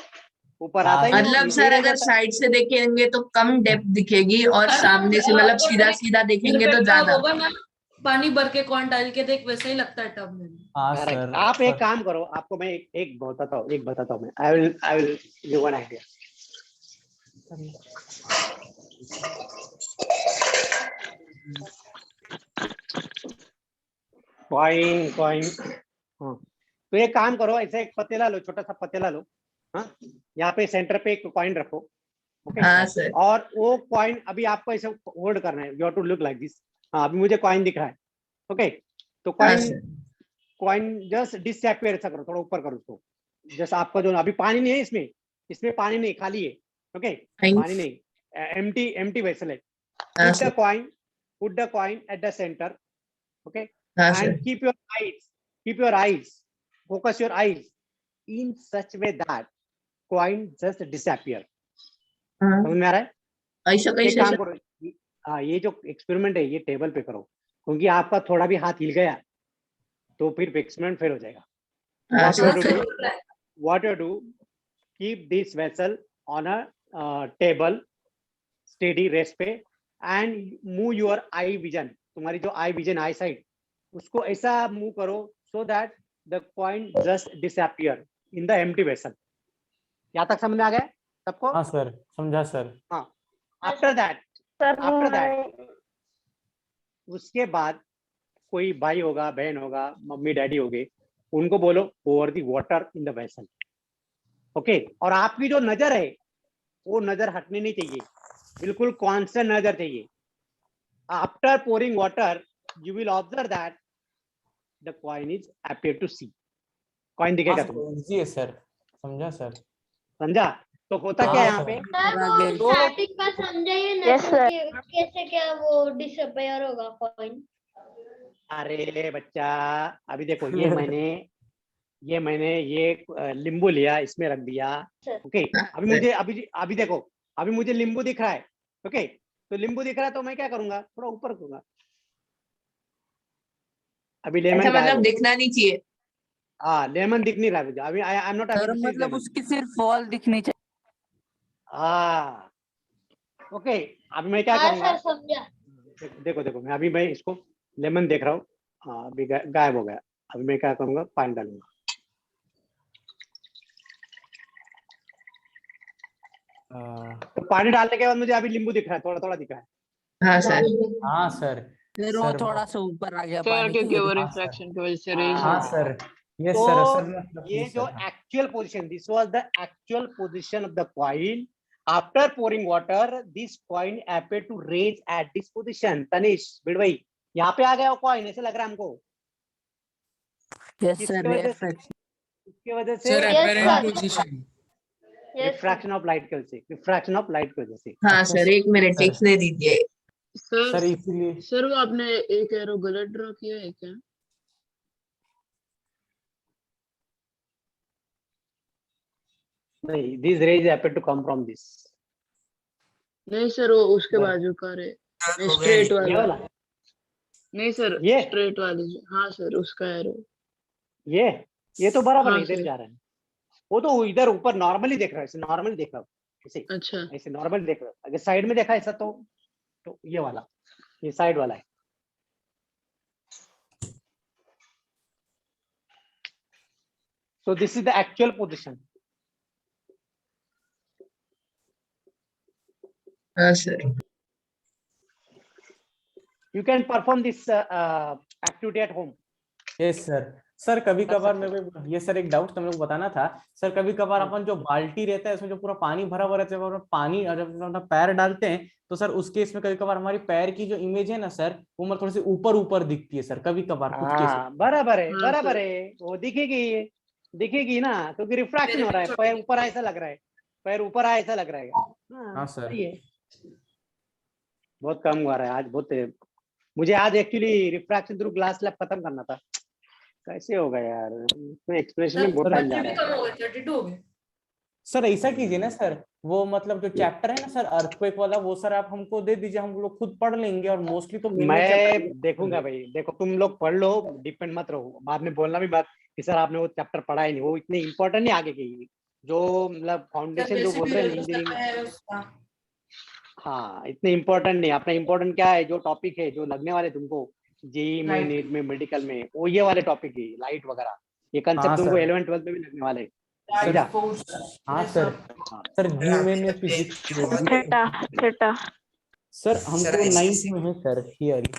ऊपर हाँ, आता ही नहीं हो, मतलब नीचे सर रह अगर जाता है। साइड से देखेंगे तो कम डेप्थ दिखेगी और सामने से मतलब सीधा सीधा देखेंगे तो ज्यादा। होगा ना, पानी भर के कौन डाल के देख, वैसे ही लगता है टब में। हाँ Correct. सर। आप एक काम करो, आपको मैं एक बताता हूँ मैं, I will give one idea. Coin तो एक काम करो, ऐसे एक पतीला लो, छोटा सा पतीला लो, हाँ, यहाँ पे सेंटर पे एक कॉइन रखो, ओके। हाँ सर। और वो कॉइन अभी आपको ऐसे होल्ड करना है, you have to look like this. हाँ, अभी मुझे कॉइन दिख रहा है, ओके। तो हाँ coin sir. Coin just disappear ऐसा करो, थोड़ा ऊपर करो उसको, जस्ट आपका जो अभी पानी नहीं है इसमें, इसमें पानी नहीं, खाली है, ओके, पानी नहीं, एम्प्टी वेसल है। हाँ Put the sir. coin at the center, okay, हाँ and sir. keep your eyes, focus your eyes in such way that coin just disappear। हाँ, समझ में आ रहा है? ऐसा एक कैसे काम सर? करो, हाँ, ये जो एक्सपेरिमेंट है ये टेबल पे करो, क्योंकि आपका थोड़ा भी हाथ हिल गया तो फिर एक्सपेरिमेंट फेल हो जाएगा। हाँ What you have sir. to do, what you have to do, keep this vessel on a table, steady rest पे, and move your eye vision, तुम्हारी जो आई विजन, आई साइड, उसको ऐसा मूव करो so that the coin just disappear in the empty vessel। यहाँ तक समझ में आ गया सबको? हाँ सर, समझा सर। हाँ, after that उसके बाद कोई भाई होगा, बहन होगा, मम्मी डैडी होगे, उनको बोलो over the water in the vessel, okay. और आपकी जो नजर है वो नजर हटनी नहीं चाहिए, बिल्कुल कांस्टेंट नजर चाहिए। After pouring water you will observe that the coin is appear to see, coin दिखेगा तुमको, इजी है सर, समझा सर। समझा? तो होता क्या है यहाँ पे? सर वो स्टार्टिंग का समझाइए ना Yes, sir. कि कैसे क्या वो डिसअपियर होगा कॉइन। अरे बच्चा, अभी देखो ये मैंने ये लींबू लिया, इसमें रख दिया। ओके, अभी मुझे अभी देखो, अभी मुझे लींबू दिख रहा है। ओके, तो लींबू दिख रहा है तो मैं क्या करूंगा, थोड़ा ऊपर करूंगा। अभी लेमन ऐसा गायब मतलब हो दिखना नहीं चाहिए। गया। हाँ, लेमन दिख नहीं रहा है मुझे अभी। आई एम नॉट सर मतलब उसकी सिर्फ फॉल दिखनी चाहिए। हाँ, ओके, अभी मैं क्या हाँ करूंगा, सर समझा। देखो मैं अभी इसको लेमन देख रहा हूँ। हाँ, अभी गायब हो गया। अभी मैं क्या करूंगा, पानी डालूंगा। तो पानी डालने के बाद मुझे अभी नींबू दिख रहा है, थोड़ा थोड़ा दिख रहा है। हाँ सर। हाँ सर। फिर वो सर थोड़ा सा ऊपर आ गया सर पानी क्योंकि वो की। हाँ सर। रिफ्रैक्शन की वजह से रेज हाँ सर, यस तो सर, सर मतलब ये please जो sir. Actual position, this was the actual position of the coin after pouring water. This coin appear to raise at this position. Tanish Bidwai, यहाँ पे आ गया वो कॉइन, ऐसे लग रहा है हमको। यस किसकी सर, वजह से? रिफ्रैक्शन। इसकी वजह से sir Yes, apparent sir. Position. Refraction of light की वजह से, रिफ्रैक्शन ऑफ लाइट की वजह से। हाँ अच्छा सर, एक मिनट सर। लिखने दीजिए। सर सर इसीलिए सर वो आपने एक एरो गलत ड्रॉ किया है क्या? नहीं, this rays appear to come from this. नहीं सर, वो उसके बस। बाजू का रे, सर हो गया स्ट्रेट ये वाला। वाला, नहीं सर, ये स्ट्रेट वाली हाँ सर, उसका एरो। ये तो बराबर हाँ नहीं, इधर सर। जा रहा है। वो तो इधर ऊपर नॉर्मली देख रहा है, ऐसे नॉर्मली देख रहा हूँ, ऐसे अच्छा ऐसे नॉर्मल देख रहा हूँ। अगर साइड में देखा ऐसा तो ये वाला, ये साइड वाला है। So this is the actual position. हाँ sir. You can perform this activity at home. Yes sir. Sir कभी कर कभार सकते मेरे को ये सर एक डाउट मेरे को बताना था। सर कभी कभार अपन जो बाल्टी रहता है उसमें जो पूरा पानी भरा हुआ रहता है, जब अपन पानी जब अपना पैर डालते हैं तो सर उस केस में कभी कभार हमारी पैर की जो इमेज है ना सर, वो मतलब थोड़ी सी ऊपर ऊपर दिखती है सर, कभी कभार कुछ केस। हाँ, बराबर है, हाँ, बराबर सर। है, वो दिखेगी ना, क्योंकि रिफ्रैक्शन हो रहा है। पैर ऊपर ऐसा लग रहा है, पैर ऊपर ऐसा लग रहा है। हाँ सर। सही है। बहुत कम हुआ रहा है आज, बहुत मुझे आज actually refraction through glass slab खत्म करना था। कैसे होगा यार, इसमें एक्सप्रेशन में बहुत टाइम जा रहा है। सर ऐसा कीजिए ना सर, वो मतलब जो चैप्टर है ना सर अर्थक्वेक वाला, वो सर आप हमको दे दीजिए, हम लोग खुद पढ़ लेंगे। और मोस्टली तो मैं देखूंगा भाई, देखो तुम लोग पढ़ लो, डिपेंड मत रहो, बाद में बोलना भी मत कि सर आपने वो चैप्टर पढ़ा ही नहीं। वो इतने इंपॉर्टेंट नहीं आगे की, जो मतलब फाउंडेशन जो बोल रहे हैं इंजीनियरिंग। हाँ, इतने इंपॉर्टेंट नहीं। अपना इंपॉर्टेंट क्या है, जो टॉपिक है जो लगने वाले तुमको जेई में, नीट में, मेडिकल में, वो ये वाले टॉपिक है, लाइट वगैरह। ये कंसेप्ट तुमको 11th 12th में भी लगने वाले हैं। हाँ सर। सर जी में फिजिक्स थीटा सर हमको 9th में है सर थियरी।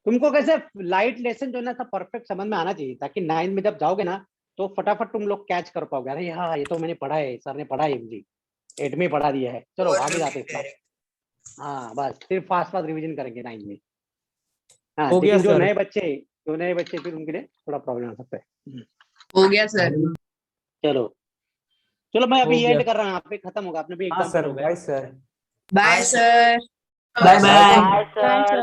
तुमको कैसे लाइट लेसन जो है ना सब परफेक्ट समझ में आना चाहिए, ताकि 9th में जब जाओगे ना तो फटाफट तुम लोग कैच कर पाओगे। अरे हाँ, ये तो मैंने पढ़ा है, सर ने पढ़ा है, मुझे 8 में पढ़ा दिया है, चलो आगे जाते हैं। हाँ बस, सिर्फ फास्ट रिवीजन करेंगे 9th में। हाँ, हो गया लेकिन जो सर। नए बच्चे फिर उनके लिए थोड़ा प्रॉब्लम हो सकता है। हो गया सर। चलो चलो, मैं अभी हो गया। एंड कर रहा हूँ, यहाँ पे खत्म होगा, आपने भी हाँ एग्जाम्पल सर, हो गया। Bye sir. Bye sir. Bye bye. Bye sir.